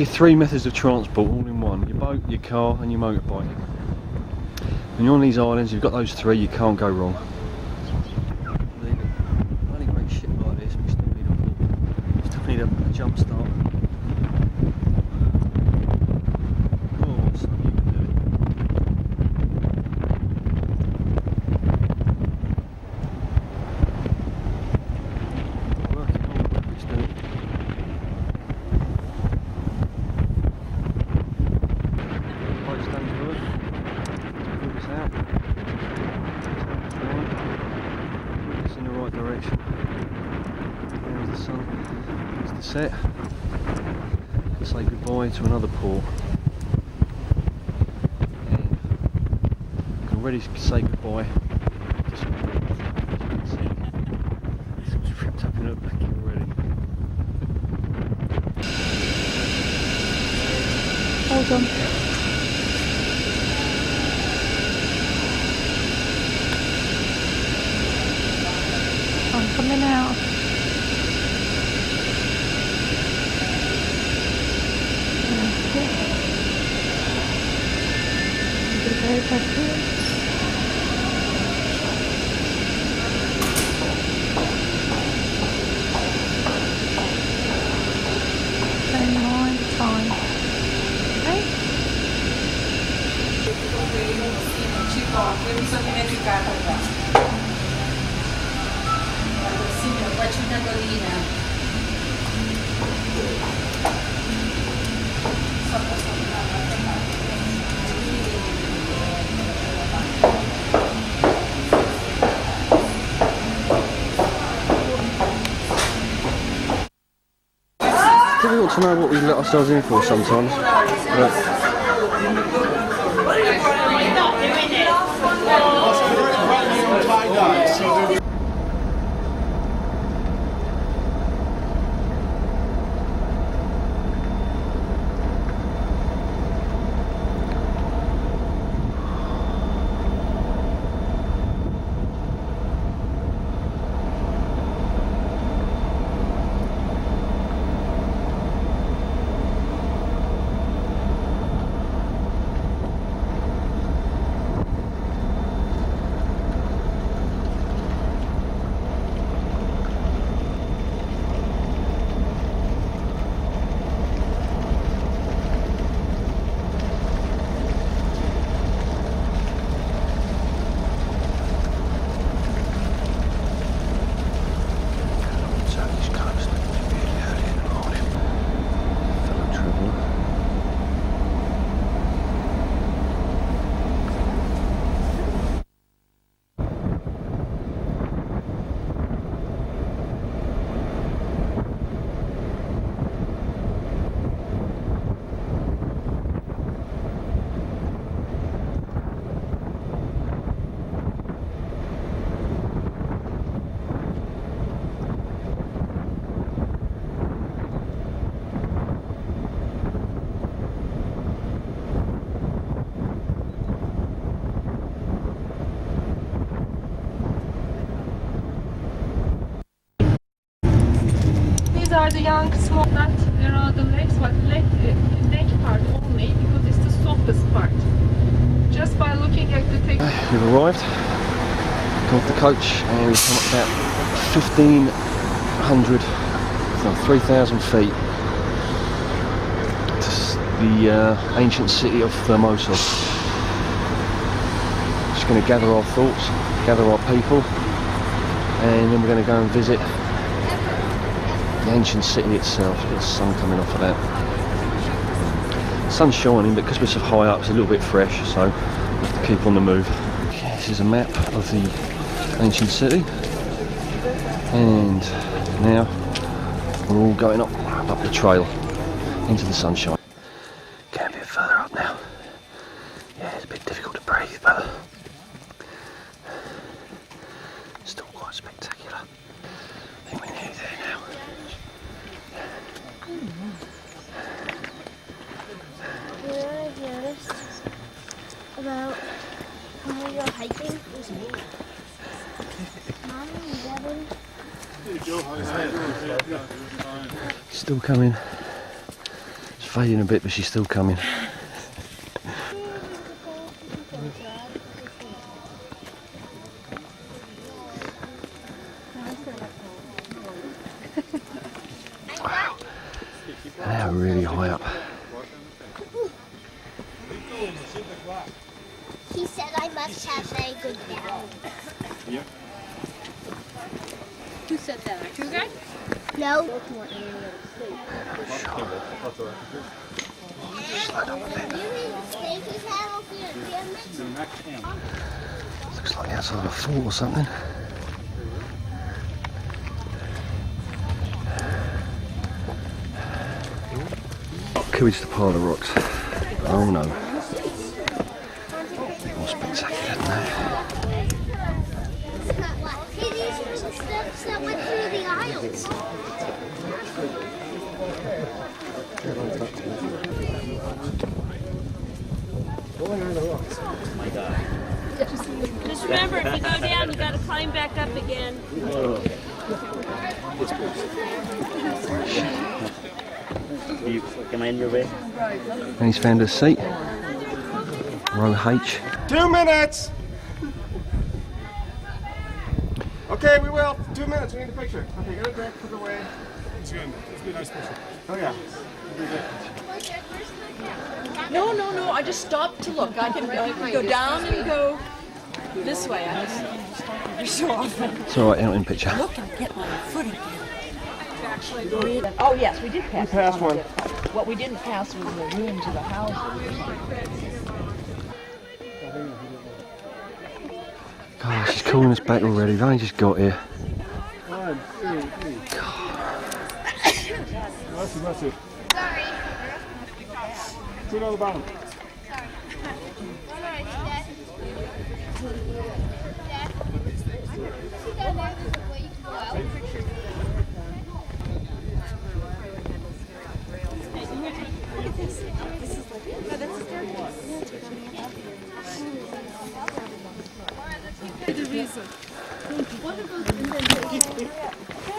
3 methods of transport all in one: your boat, your car, and your motorbike. When you're on these islands, you've got those 3. You can't go wrong. Bloody great shit like this, we still need a jump start. Set. Say goodbye to another port, and I can already say goodbye to some port. It's ripped up in her back already. Hold on. I'm coming out. Difficult to know what we let ourselves in for sometimes. But These are the young, small, not around the legs, but neck part only, because it's the softest part. Just by looking at the texture. We've arrived, got off the coach, and we've come up about 1,500, no, 3,000 feet to the ancient city of Thermosos. Just going to gather our thoughts, gather our people, and then we're going to go and visit the ancient city itself. Got the sun coming off of that. Sun's shining, but because we're so high up, it's a little bit fresh, so we have to keep on the move. Okay, this is a map of the ancient city, and now we're all going up the trail into the sunshine. Getting a bit further up now. Yeah, it's a bit difficult to breathe, but still quite spectacular. I think we're nearly there now. About how you're hiking. Mom and Devin. Still coming. It's fading a bit, but she's still coming. Wow. Now we're really high up. He said I must have very good balance. Yep. Who said that? Our tour guide? No. Looks like the outside of a fort or something. Courage to pile the rocks. Oh no. More spectacular than that. Hey, these were the steps that went through the aisles. Just remember, if you go down, you got to climb back up again. Am I in your way? And he's found a seat. Row H. 2 minutes! Okay, we will. 2 minutes, we need a picture. Okay, get a drink, put it away. It's good. It's a nice picture. Oh yeah. No, no, no. I just stopped to look. I can go down and go this way. I just you're so often. It's alright, you're not in picture. Look and get my foot again. Oh yes, we did pass. We passed one. What we didn't pass was the room to the house. God, she's calling us back already. We've only just got here. 1, 2, 3. That's it. Sorry. Sit on the bottom. The reason.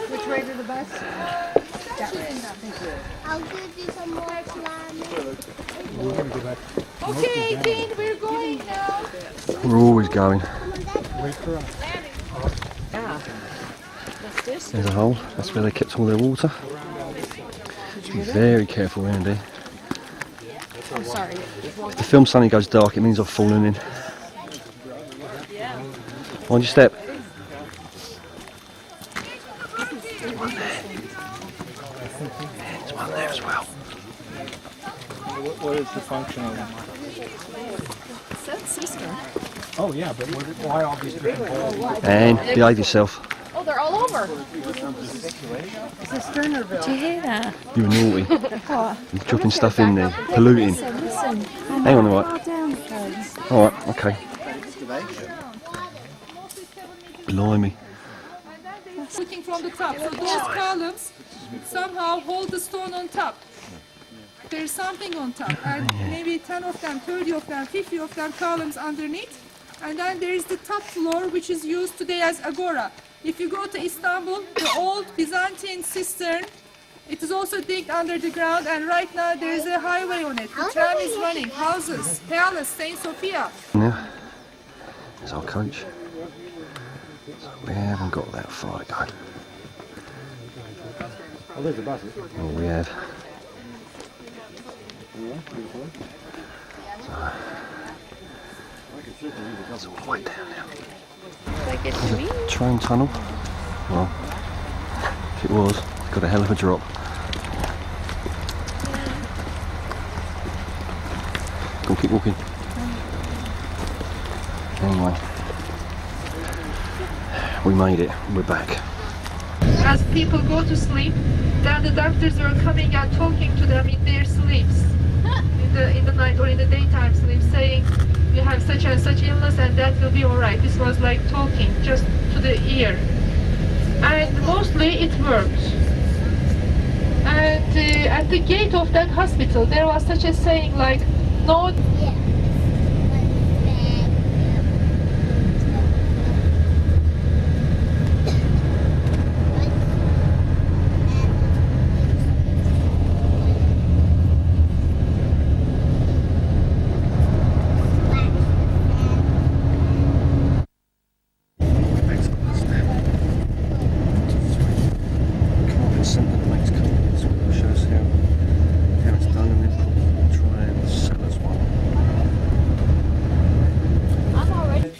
Which way to the bus? I'll give you some more slime. Okay, Dean, we're going now. We're always going. There's a hole. That's where they kept all their water. Be very careful around here. I'm sorry. If the film suddenly goes dark, it means I've fallen in. Mind your step. There's one there as well. What is the function of them? It said sister. Oh yeah, but why all these different balls? And behave yourself. Oh, they're all over. Did you hear that? You were naughty. You're dropping stuff in there, polluting. Listen. Hang on a minute. Alright, okay. Blimey. Looking from the top. So those columns somehow hold the stone on top. There's something on top, and maybe 10 of them, 30 of them, 50 of them columns underneath. And then there is the top floor, which is used today as agora. If you go to Istanbul, the old Byzantine cistern It is also digged under the ground, and right now there is a highway on it. The tram is running, houses, palace, Saint Sophia. Now, there's our coach. So we haven't got that far to go. Oh, there's the bus. Oh, we have. So, it's all the way down now. I get There's to me? a train tunnel. Well, if it was, it's got a hell of a drop. Go on, keep walking. Anyway, we made it. We're back. As people go to sleep, then the doctors are coming and talking to them in their sleeps, in the night or in the daytime sleep, saying you have such and such illness and that will be alright. This was like talking just to the ear, and mostly it worked. And at the gate of that hospital there was such a saying like, no.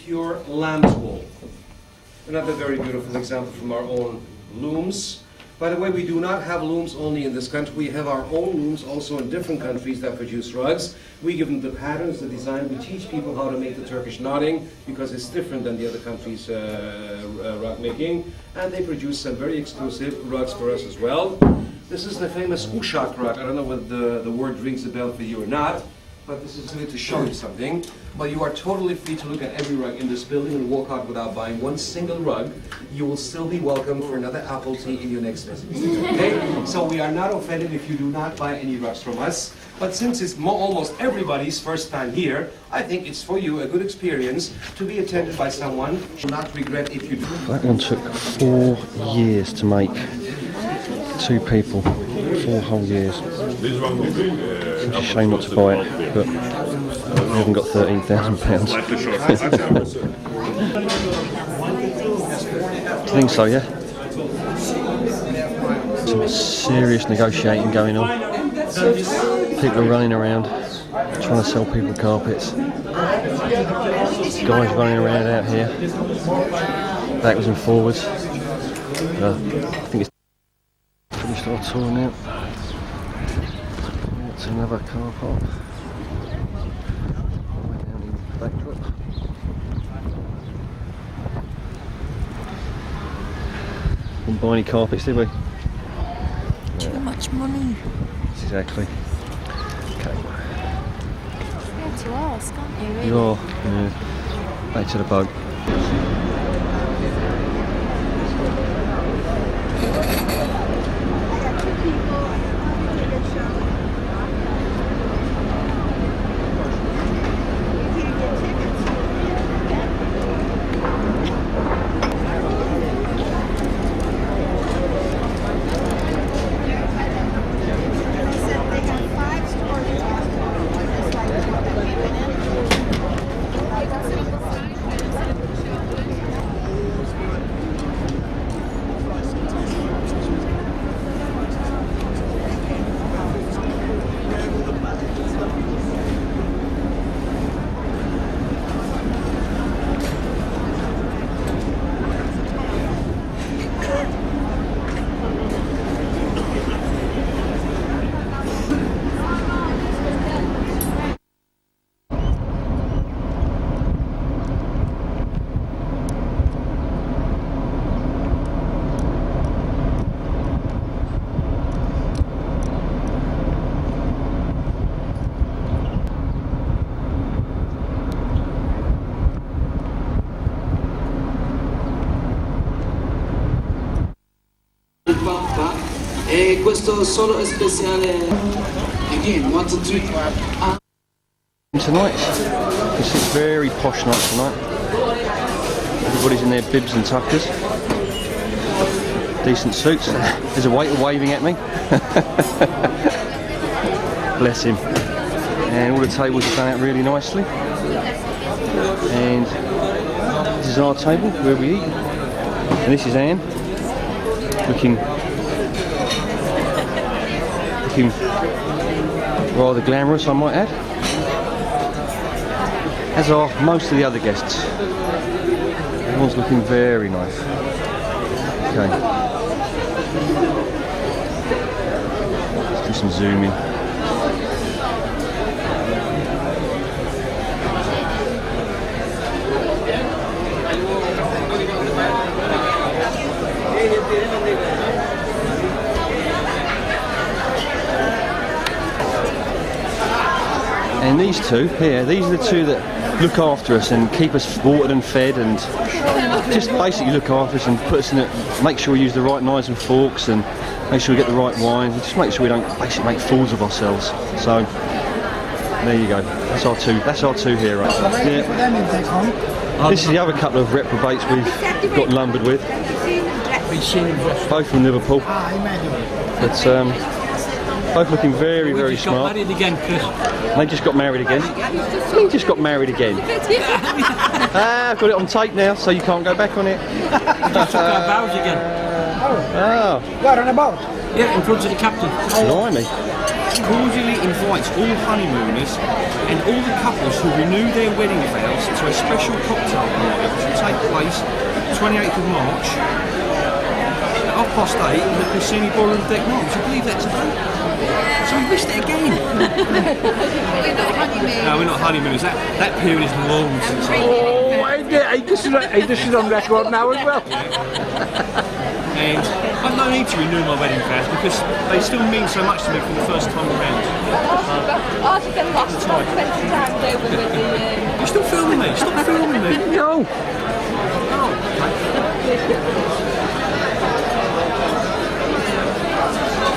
Pure lamb's wool. Another very beautiful example from our own looms. By the way, we do not have looms only in this country. We have our own looms also in different countries that produce rugs. We give them the patterns, the design. We teach people how to make the Turkish knotting because it's different than the other countries' rug making. And they produce some very exclusive rugs for us as well. This is the famous Uşak rug. I don't know whether the word rings a bell for you or not, but this is really to show you something. But you are totally free to look at every rug in this building and walk out without buying one single rug. You will still be welcome for another apple tea in your next visit. Okay? So we are not offended if you do not buy any rugs from us. But since it's almost everybody's first time here, I think it's for you a good experience to be attended by someone who will not regret if you do. That one took 4 years to make. 2 people, 4 whole years. It's a shame not to buy it, but we haven't got £13,000. Do you think so, yeah? Some serious negotiating going on. People are running around, trying to sell people carpets. Guys running around out here, backwards and forwards. I think it's finished our tour now. It's another car park. Way down in the backdrop. Didn't buy any carpets, did we? Too much money. Exactly. Okay. You have to ask, can't you? Really? You are. Yeah. Back to the boat. E questo solo è speciale. Again, 1, 2, 3. Tonight, this is very posh night tonight. Everybody's in their bibs and tuckers. decent suits. There's a waiter waving at me. Bless him. And all the tables are done out really nicely. And this is our table where we eat. And this is Anne, looking rather glamorous, I might add. As are most of the other guests. Everyone's looking very nice. Okay. Let's do some zooming. And these two here, these are the two that look after us and keep us watered and fed and just basically look after us and put us in it, make sure we use the right knives and forks and make sure we get the right wine and just make sure we don't basically make fools of ourselves. So there you go. That's our two heroes. Yeah. This is the other couple of reprobates we've got lumbered with. Both from Liverpool. But both looking very, very smart. Married again, Chris. They just got married again. He just got married again. I've got it on tape now, so you can't go back on it. Just took our vows again. Oh. What, on a boat? Yeah, in front of the captain. Blimey. Cordially invites all honeymooners and all the couples who renew their wedding vows to a special cocktail night which will take place 28th of March at 8:30 in the Cassini Ballroom Deck 9. Would you believe that today? So we missed it again. We're not honeymooners. No, we're not honeymooners. That period is long since. This is on record now as well. And I've no need to renew my wedding vows because they still mean so much to me from the first time around. After the last 20 times over with the... You're still filming me. Stop filming me. No.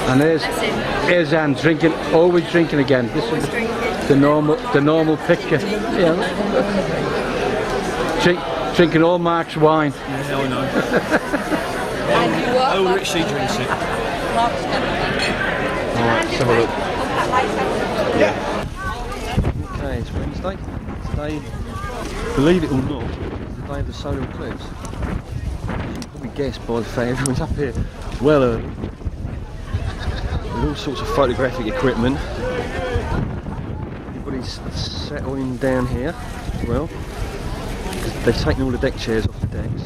And here's Anne drinking, always drinking again. This is the normal picture. Yeah. Drinking all Mark's wine. Yeah, I know. And Oh, Rich, she drinks it. Alright, let's have a look. Yeah. Okay, it's Wednesday. Today, believe it or not, is the day of the solar eclipse. You can probably guess by the fact everyone's up here well early. With all sorts of photographic equipment. Everybody's settling down here as well. They've taken all the deck chairs off the decks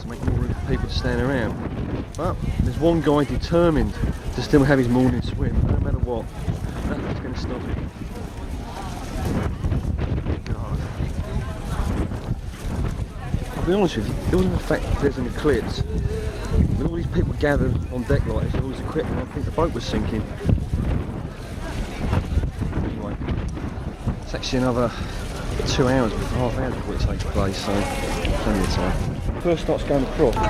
to make more room for people to stand around. But there's one guy determined to still have his morning swim, no matter what. Nothing's going to stop him. God. I'll be honest with you, other than the fact that there's an eclipse, when all these people gathered on deck like this, all this equipment, I think the boat was sinking. Anyway, it's actually another 2 hours, half hours before it takes place, so plenty of time. First starts going across. Most of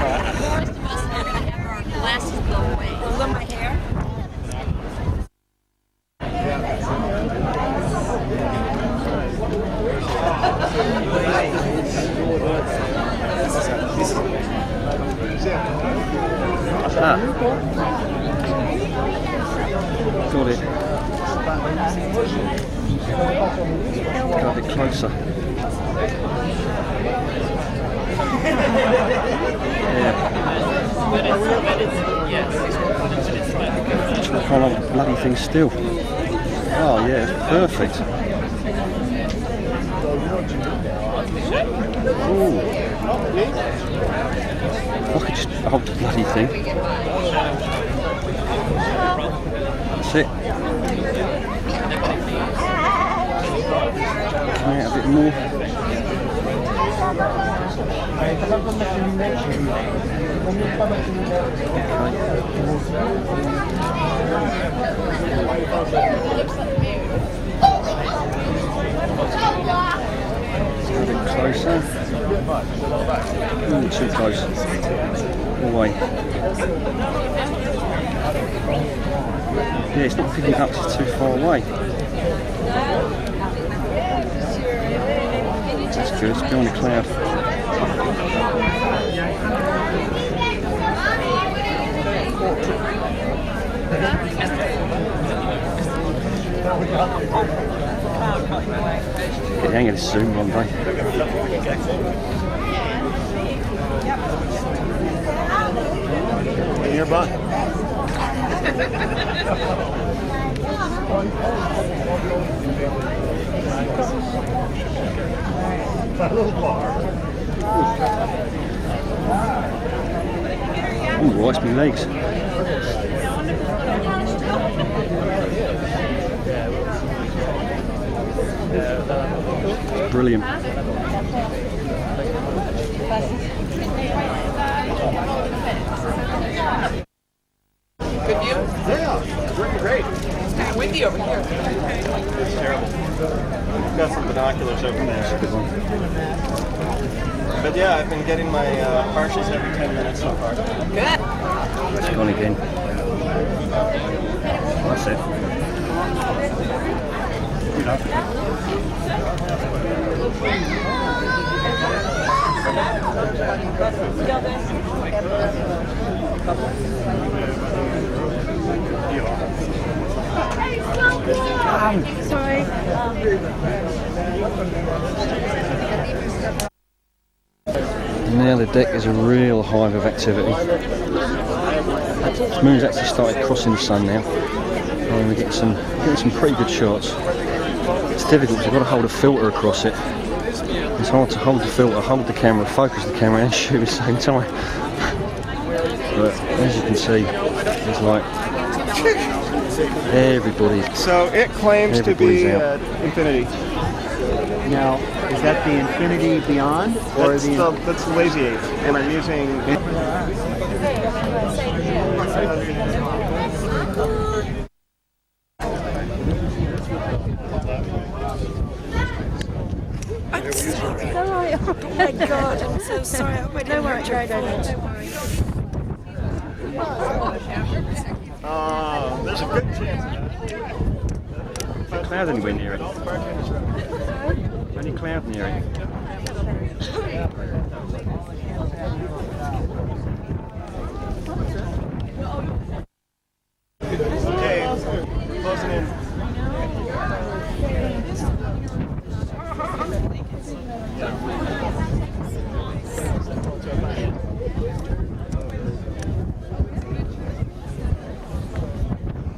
us are going to have our glasses blown away. Look at my hair. Ah. Got it. Go a bit closer. Yeah. I can't hold the bloody thing still. Oh yeah, it's perfect. Ooh. I could just hold the bloody thing. That's it. Come out a bit more. A bit closer. Ooh, too close. Away. Yeah, it's not picking up, it's too far away. That's good, it's behind the cloud. Get the hang of this soon one day. Your butt. Ooh, rice me legs. Brilliant. Good view? Yeah, it's working great. It's kind of windy over here. It's terrible. I've got some binoculars over there. Good one. But yeah, I've been getting my partials every 10 minutes so far. Good. It's gone again. That's it. Sorry. Now the deck is a real hive of activity. This moon's actually started crossing the sun now, and we're getting some pretty good shots. It's difficult because you've got to hold a filter across it. It's hard to hold the filter, hold the camera, focus the camera, and shoot at the same time. But as you can see, it's like everybody. So it claims to be infinity. Now, is that the Infinity Beyond, or that's the Lazy 8, and I'm using. I'm sorry. Oh my God, I'm so sorry. I hope I didn't hurt your phone. There's a good chance. Is there a cloud anywhere near it? Any cloud near it? Okay, closing in.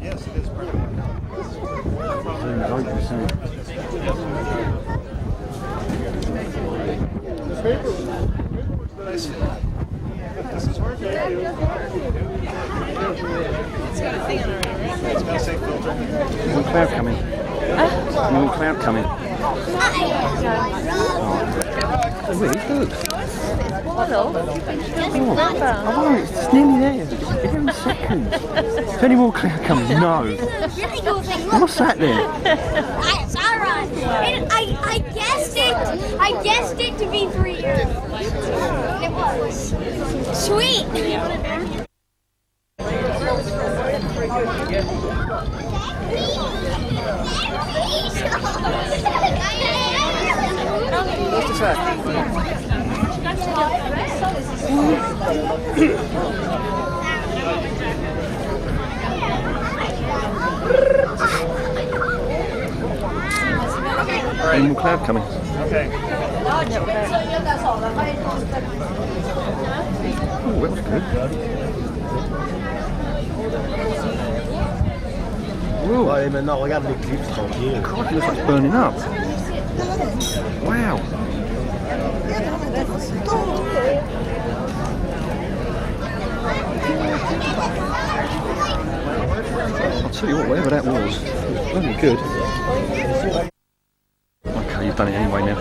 Yes, it is perfect. This is working. It's got a thing on it, right? It's going to say filter. There's a cloud coming. There's a cloud coming. Oh, really good. Oh, it's nearly there. Give him a second. Is there any more cloud coming? No. What's that then? It's alright. I guessed it. I guessed it to be 3 years. It was. Sweet. Just a sec. Any more cloud coming? Okay. Oh, that was good. Ouais, maintenant regarde l'éclipse tranquille. God, it looks like it's burning up. Wow. I'll tell you what, whatever that was, it was bloody good. Okay, you've done it anyway now.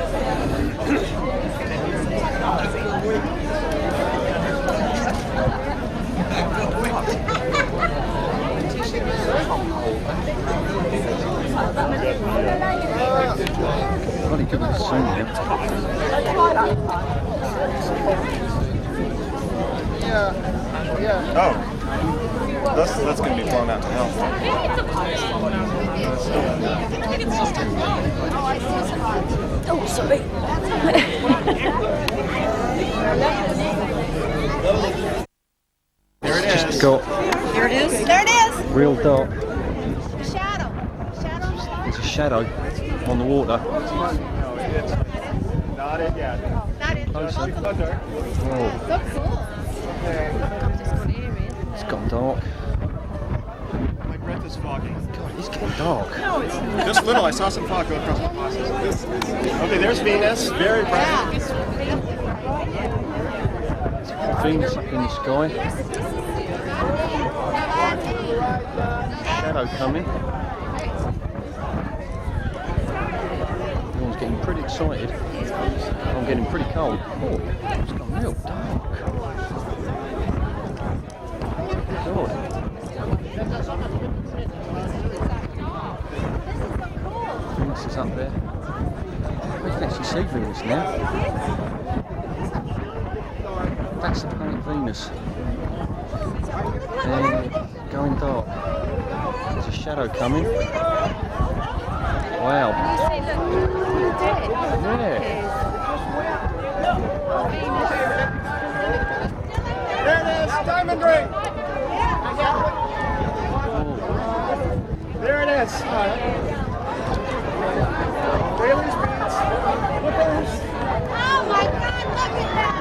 Bloody good with the sound now. Oh, that's going to be blown out to hell. Oh, sorry. There it is. Just got Real dark. The shadow. Shadow. There's a shadow on the water. Not it yet. Not it. Oh. So cool. It's gone dark. My breath is foggy. God, it's getting dark. Just little, I saw some fog go across my glasses. Okay, there's Venus, very bright. Venus up in the sky. Shadow coming. Everyone's getting pretty excited. I'm getting pretty cold. Oh, it's gone real dark. God. Venus is up there. We can actually see Venus now. That's the planet Venus. And going dark. There's a shadow coming. Wow. Yeah. There it is, diamond ring. There it is. Daily speeds. Look at this. Oh my God! Look at that.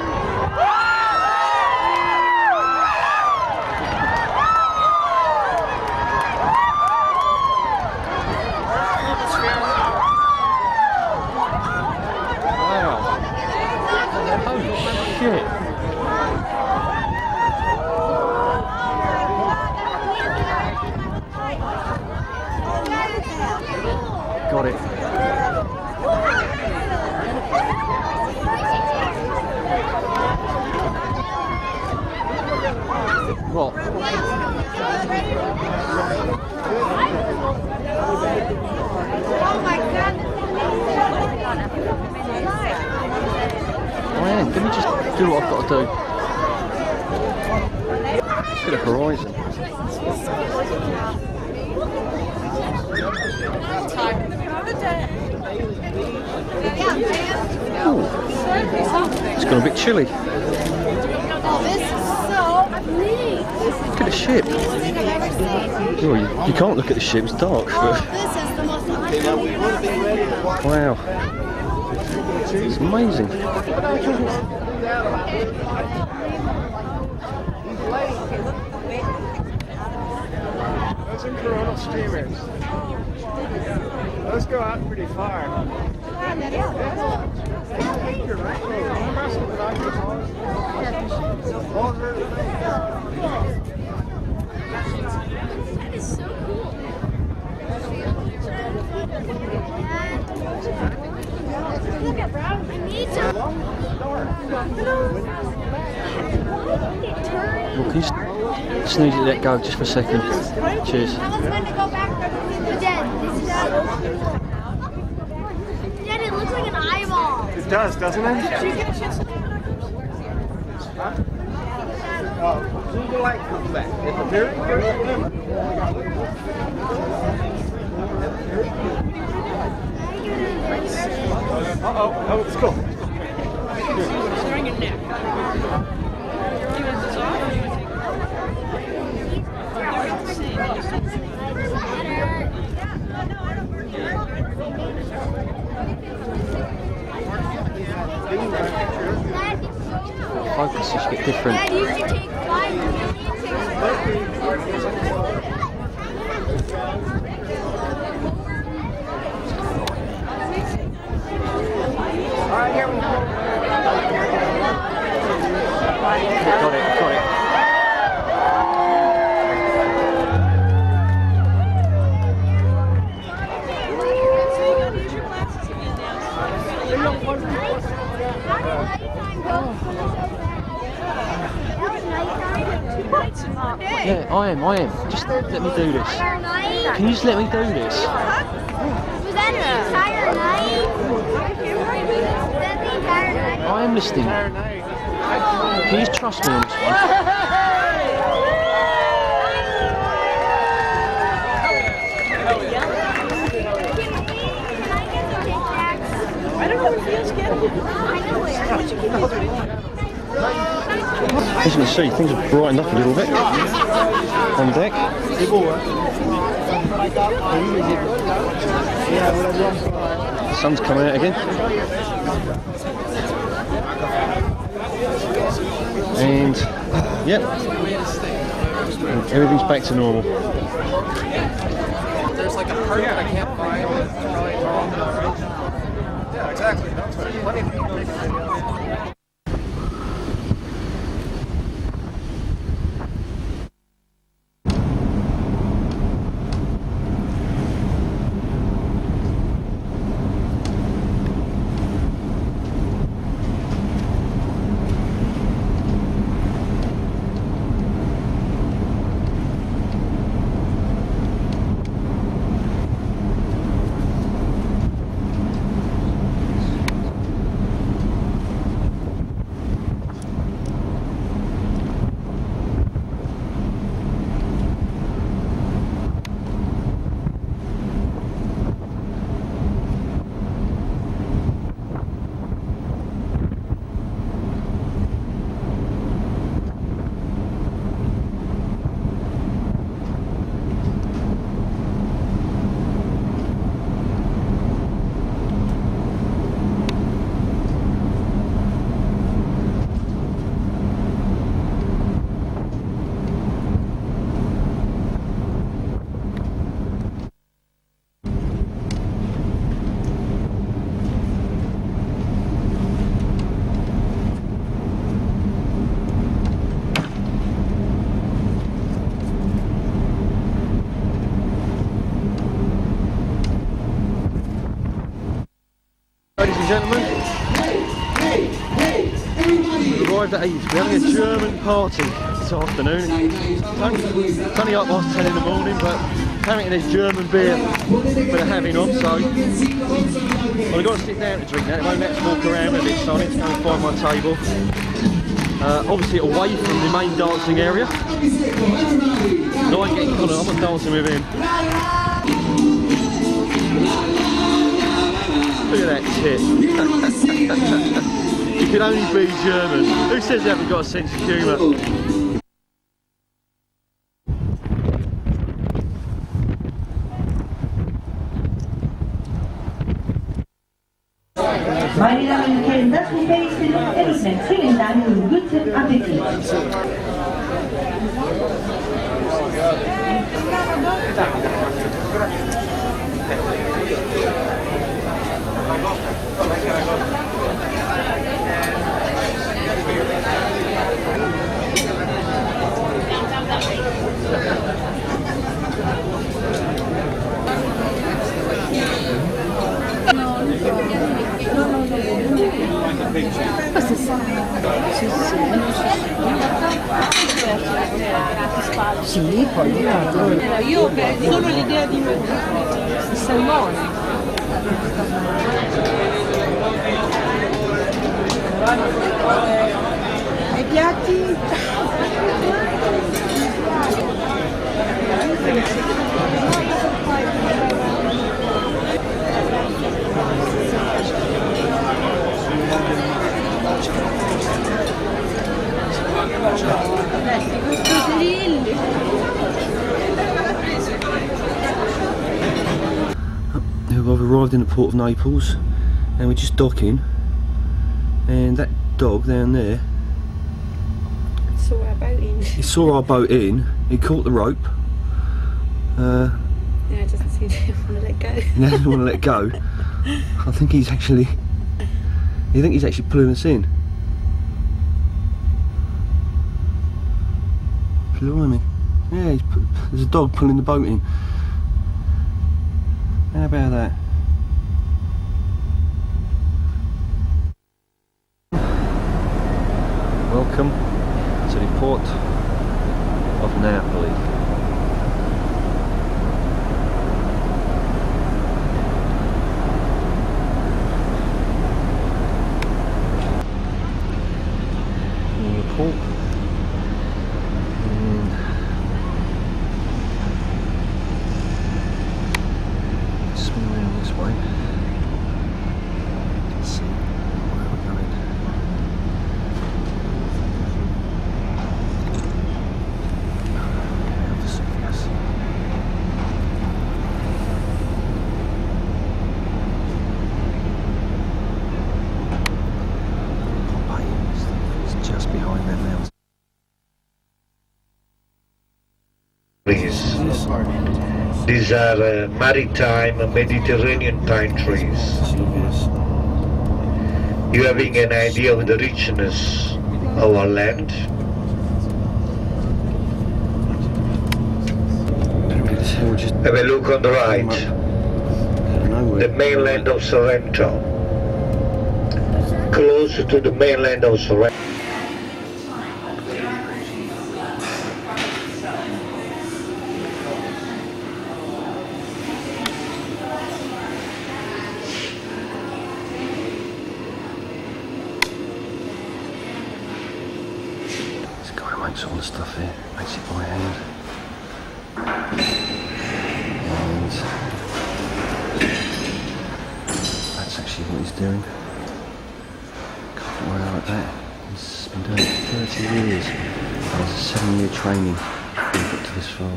Shit. Got it. What? Oh my God! Man, let me just do what I've got to do. Look at the horizon. Ooh. It's gone a bit chilly. Oh, this is so neat. Look at the ship. Oh, you can't look at the ship, it's dark. Oh, this is the most amazing. Wow. It's amazing. Those are coronal streamers. Those go out pretty far. That is so cool. Look at Brown. I need to. Well, can you snooze it, let go just for a second? Cheers. Now let's find to go back to the dead. Dad, it looks like an eyeball. It does, doesn't it? Should we get a chance to Who the light comes back? At the very first oh, it's cool. During your neck. Focus is a bit different. Dad used to take 5 million pictures. All right, here we go. Got it, got it. Yeah, I am. Just let me do this. Can you just let me do this? Was that the entire night? Was that the entire night? I am listening. Can you just trust me on this one? I don't know what it feels good. As you can see, things have brightened up a little bit. on deck. C'est beau, hein? The sun's coming out again. And, yep, and everything's back to normal. There's like a part that I can't find. Yeah, exactly. That's what plenty of people. Ladies and gentlemen, we've arrived at Eves. We're having a German party this afternoon. It's only like past 10 in the morning, but apparently there's German beer that they're having on, so well, I've got to sit down to drink that. It won't let us walk around a bit, so I need to go and find my table. Obviously away from the main dancing area. No, I'm getting Connor, I'm not dancing with him. Look at that tit. You can only be German. Who says they haven't got a sense of humour? Meine Damen und Herren, das Buffet ist eröffnet. Vielen Dank und guten Appetit. Sì, poi io ho solo l'idea di salmone. I piatti? I've arrived in the port of Naples and we're just docking, and that dog down there Saw our boat in. he saw our boat in, he caught the rope, Yeah, it doesn't seem to want to let go. he doesn't want to let go. I think he's actually pulling us in. Blimey. Yeah, there's a dog pulling the boat in. How about that? Welcome to the port of Napoli. In the port. Swing around this way. Let's see where we're going. These are maritime Mediterranean pine trees. You having an idea of the richness of our land? Have a look on the right. The mainland of Sorrento. Close to the mainland of Sorrento. This guy makes all the stuff here, makes it by hand. And that's actually what he's doing. Carpet wire like that. He's been doing it for 30 years. There's a 7-year training before he got to this far.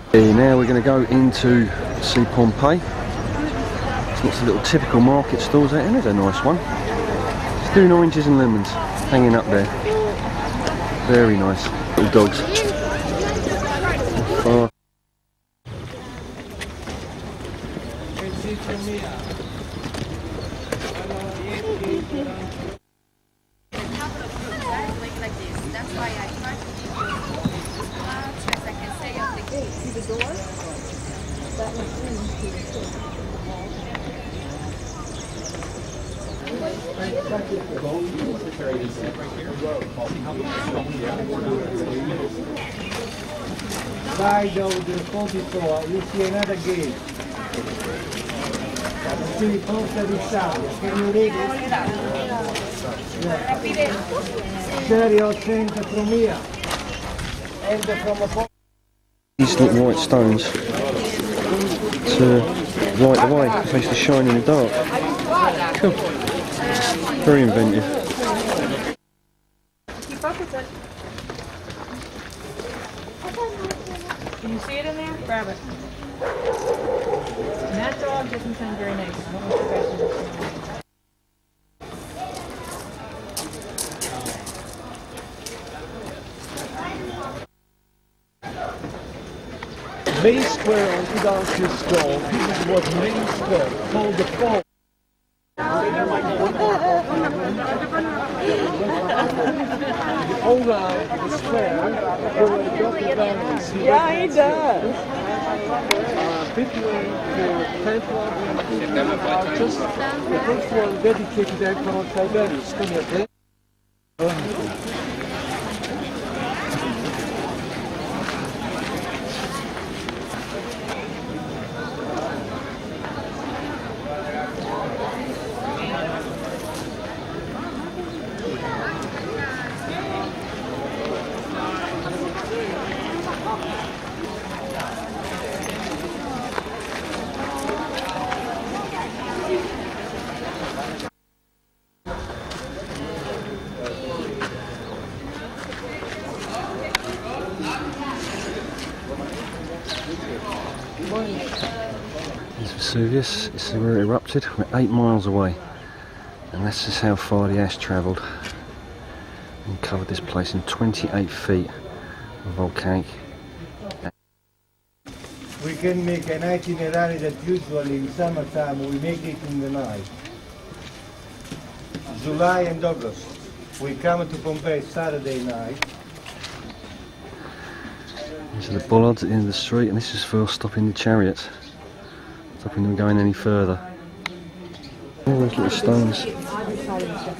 Okay, now we're going to go into see Pompeii. There's lots of little typical market stalls out, and there's a nice one. It's doing oranges and lemons, hanging up there. Very nice. Little dogs. Oh. Side of the Poditor, you see another gate. Sì, Porta di Sabbia, can you read it? Stereo Center from here. And from a... These little white stones to light the way, because they used to shine in the dark. Cool. Very inventive. Keep up with it. Can you see it in there? Grab it. And that dog doesn't sound very nice. I don't know if you guys understand. Main Square on Udalski Skull. This is what Main Square called the fall. All around the square, there were Dr. Gandhi's. Yeah, he does. Between the temple and the arches, the first one dedicated to Emperor Tiberius. Come here, please. There's Vesuvius, this is where it erupted. We're 8 miles away, and that's just how far the ash travelled and covered this place in 28 feet of volcanic. We can make an itinerary that usually in summertime we make it in the night. July and August. We come to Pompeii Saturday night. These are the bollards at the end of the street, and this is for stopping the chariots, stopping them going any further. All those little stones,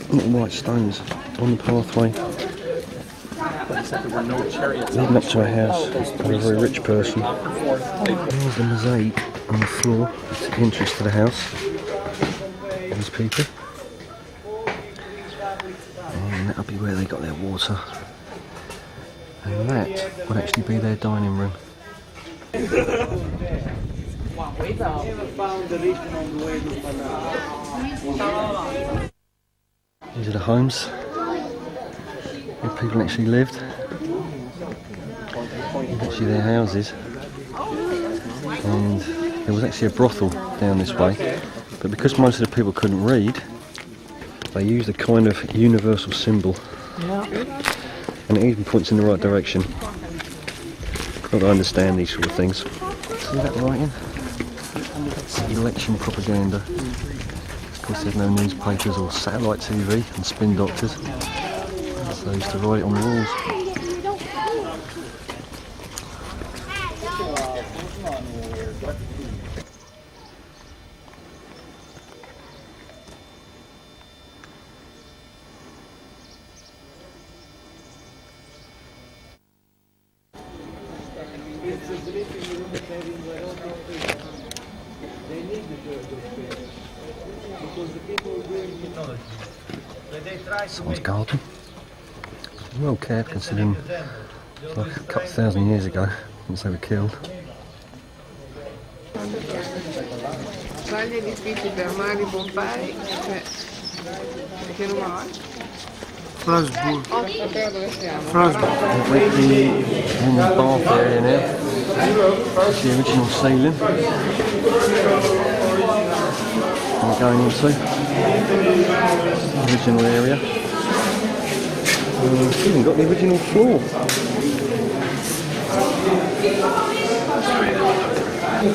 little white stones on the pathway leading up to a house of a very rich person. There's the mosaic on the floor, that's the entrance to the house. These people. And that'll be where they got their water. And that would actually be their dining room. These are the homes where people actually lived. Actually their houses. And there was actually a brothel down this way. But because most of the people couldn't read, they used a kind of universal symbol. And it even points in the right direction. Not that I understand these sort of things. See that writing? It's election propaganda. Of course there's no newspapers or satellite TV and spin doctors. So they used to write it on the walls. Someone's garden. Well cared considering it's like a couple thousand years ago since they were killed. Strasbourg. We're at the bath area now. That's the original ceiling. We're going into the original area. We've even got the original floor.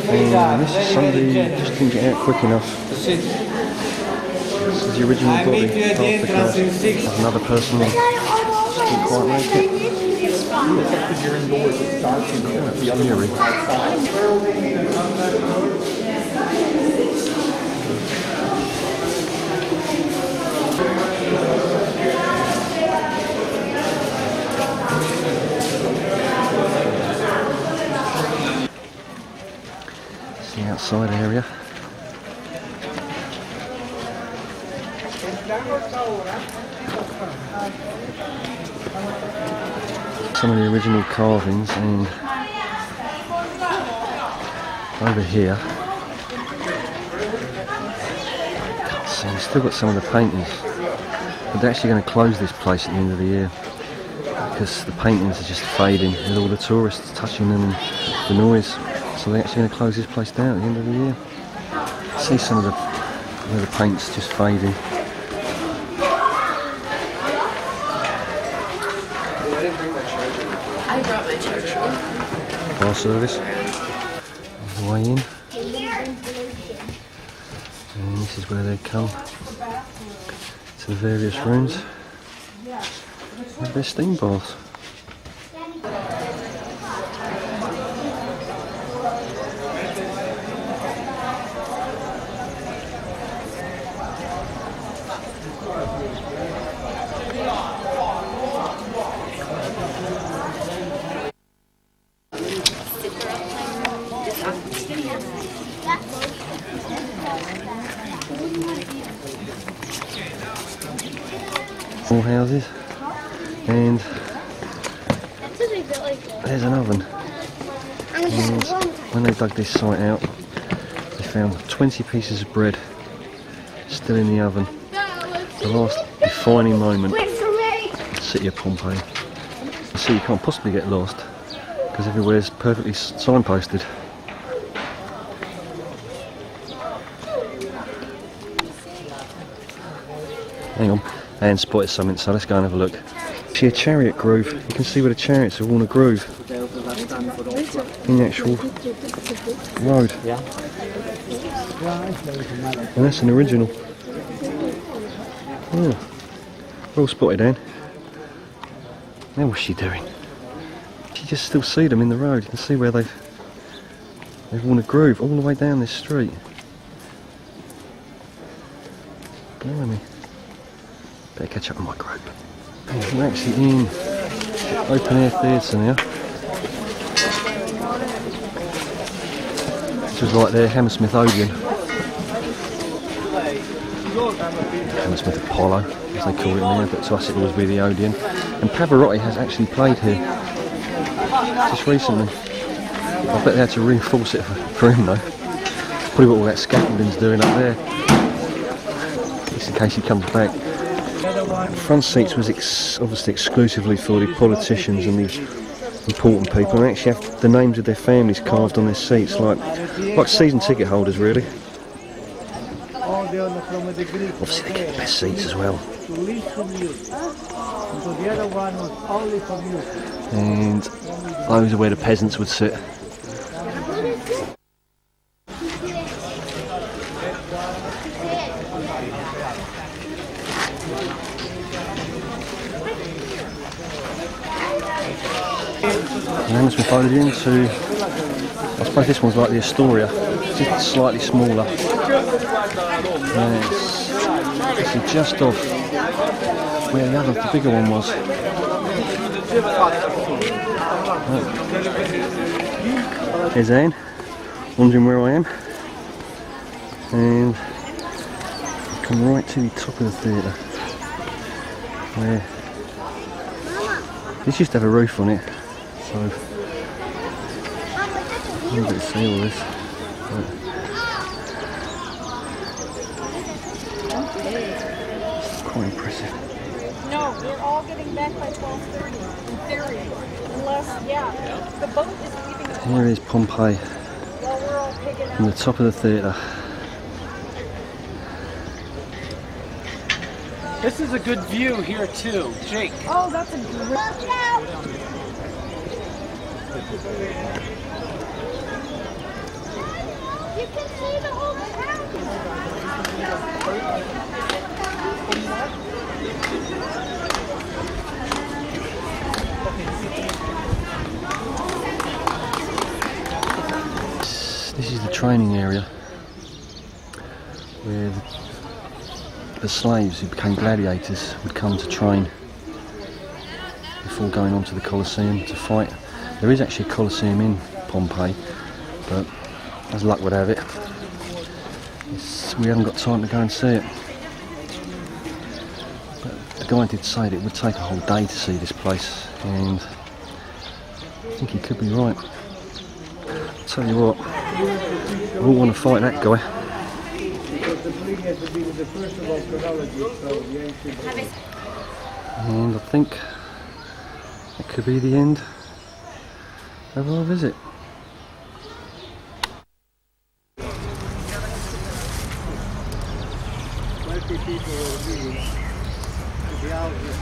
And this is somebody just didn't get out quick enough. This is the original body after crash. Another person just didn't quite make it. That's eerie. It's the outside area. Some of the original carvings, and over here, can't see, we've still got some of the paintings, but they're actually going to close this place at the end of the year because the paintings are just fading with all the tourists touching them and the noise, so they're actually going to close this place down at the end of the year. See some of where the paint's just fading. I brought my charger. Bar service. The way in. And this is where they come to the various rooms with their steam baths. All houses, and there's an oven. And when they dug this site out, they found 20 pieces of bread still in the oven. The last defining moment of the city of Pompeii. The city can't possibly get lost because everywhere's perfectly signposted. Hang on. And spotted something, so let's go and have a look. See a chariot groove. You can see where the chariots are all in a groove in the actual road. And that's an original. Oh, well spotted, Anne. Now what's she doing? You just still see them in the road. You can see where they've worn a groove all the way down this street. Blimey. Better catch up with my group. We're actually in open air theatre now. This was like their Hammersmith Odeon. Hammersmith Apollo, as they call it now, but to us it will always be the Odeon. And Pavarotti has actually played here just recently. I bet they had to reinforce it for him though. Probably what all that scaffolding's doing up there. Just in case he comes back. Front seats was obviously exclusively for the politicians and the important people, and they actually have the names of their families carved on their seats, like season ticket holders really. Obviously they get the best seats as well. So the other one was only for music. And those are where the peasants would sit. And as we folded into, I suppose this one's like the Astoria, just slightly smaller. Yes, it's just off where the bigger one was. There's Anne, wondering where I am, and come right to the top of the theatre, where this used to have a roof on it, so I don't get to see all this. It's quite impressive. No, we're all getting back by 12:30 in theory. Unless, yeah, the boat is leaving us. Here is Pompeii, While we're all picking from the top of the theatre. This is a good view here too, Jake. Oh, that's a great. You can see the whole This is the training area where the slaves who became gladiators would come to train before going on to the Colosseum to fight. There is actually a Colosseum in Pompeii, but as luck would have it, we haven't got time to go and see it. But the guy did say that it would take a whole day to see this place, and I think he could be right. I'll tell you what, I all want to fight that guy. Because the Palladians would be the first of all chronology, so the ancient. And I think it could be the end of our visit. People were leaving to the outer.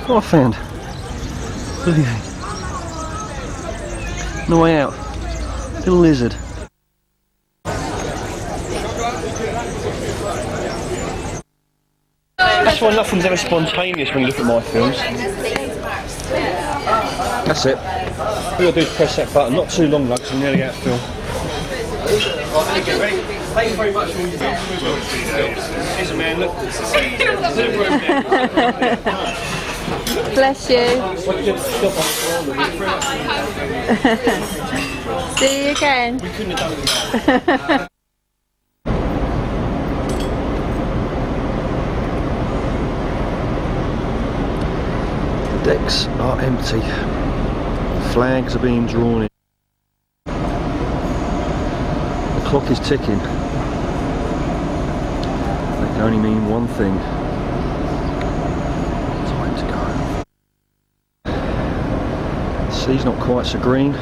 What I found? Look at that. On the way out, little lizard. That's why nothing's ever spontaneous when you look at my films. That's it. All you gotta do is press that button. Not too long though, because I'm nearly out of film. Thank you very much for all your films. Here's a man, look. Bless you. See you again. We couldn't have done it. The decks are empty. Flags are being drawn in. The clock is ticking. That can only mean one thing. Time to go. The sea's not quite so green,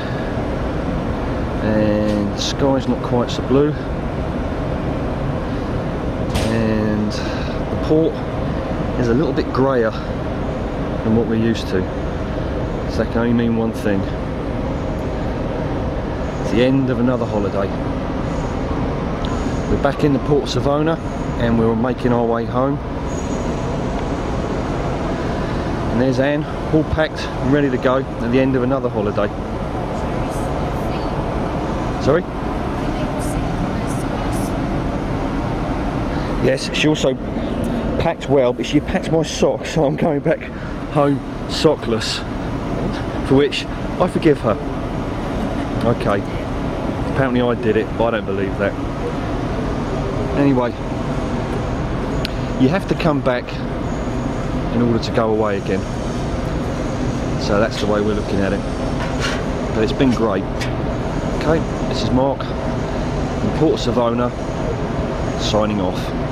and the sky's not quite so blue, and the port is a little bit greyer than what we're used to. So that can only mean one thing. It's the end of another holiday. We're back in the Port of Savona and we're making our way home. And there's Anne, all packed and ready to go at the end of another holiday. Sorry? Yes, she also packed well, but she packed my socks, so I'm going back home sockless. For which I forgive her. Okay. Apparently I did it, but I don't believe that. Anyway, you have to come back in order to go away again. So that's the way we're looking at it. But it's been great. Okay, this is Mark from Port Savona, signing off.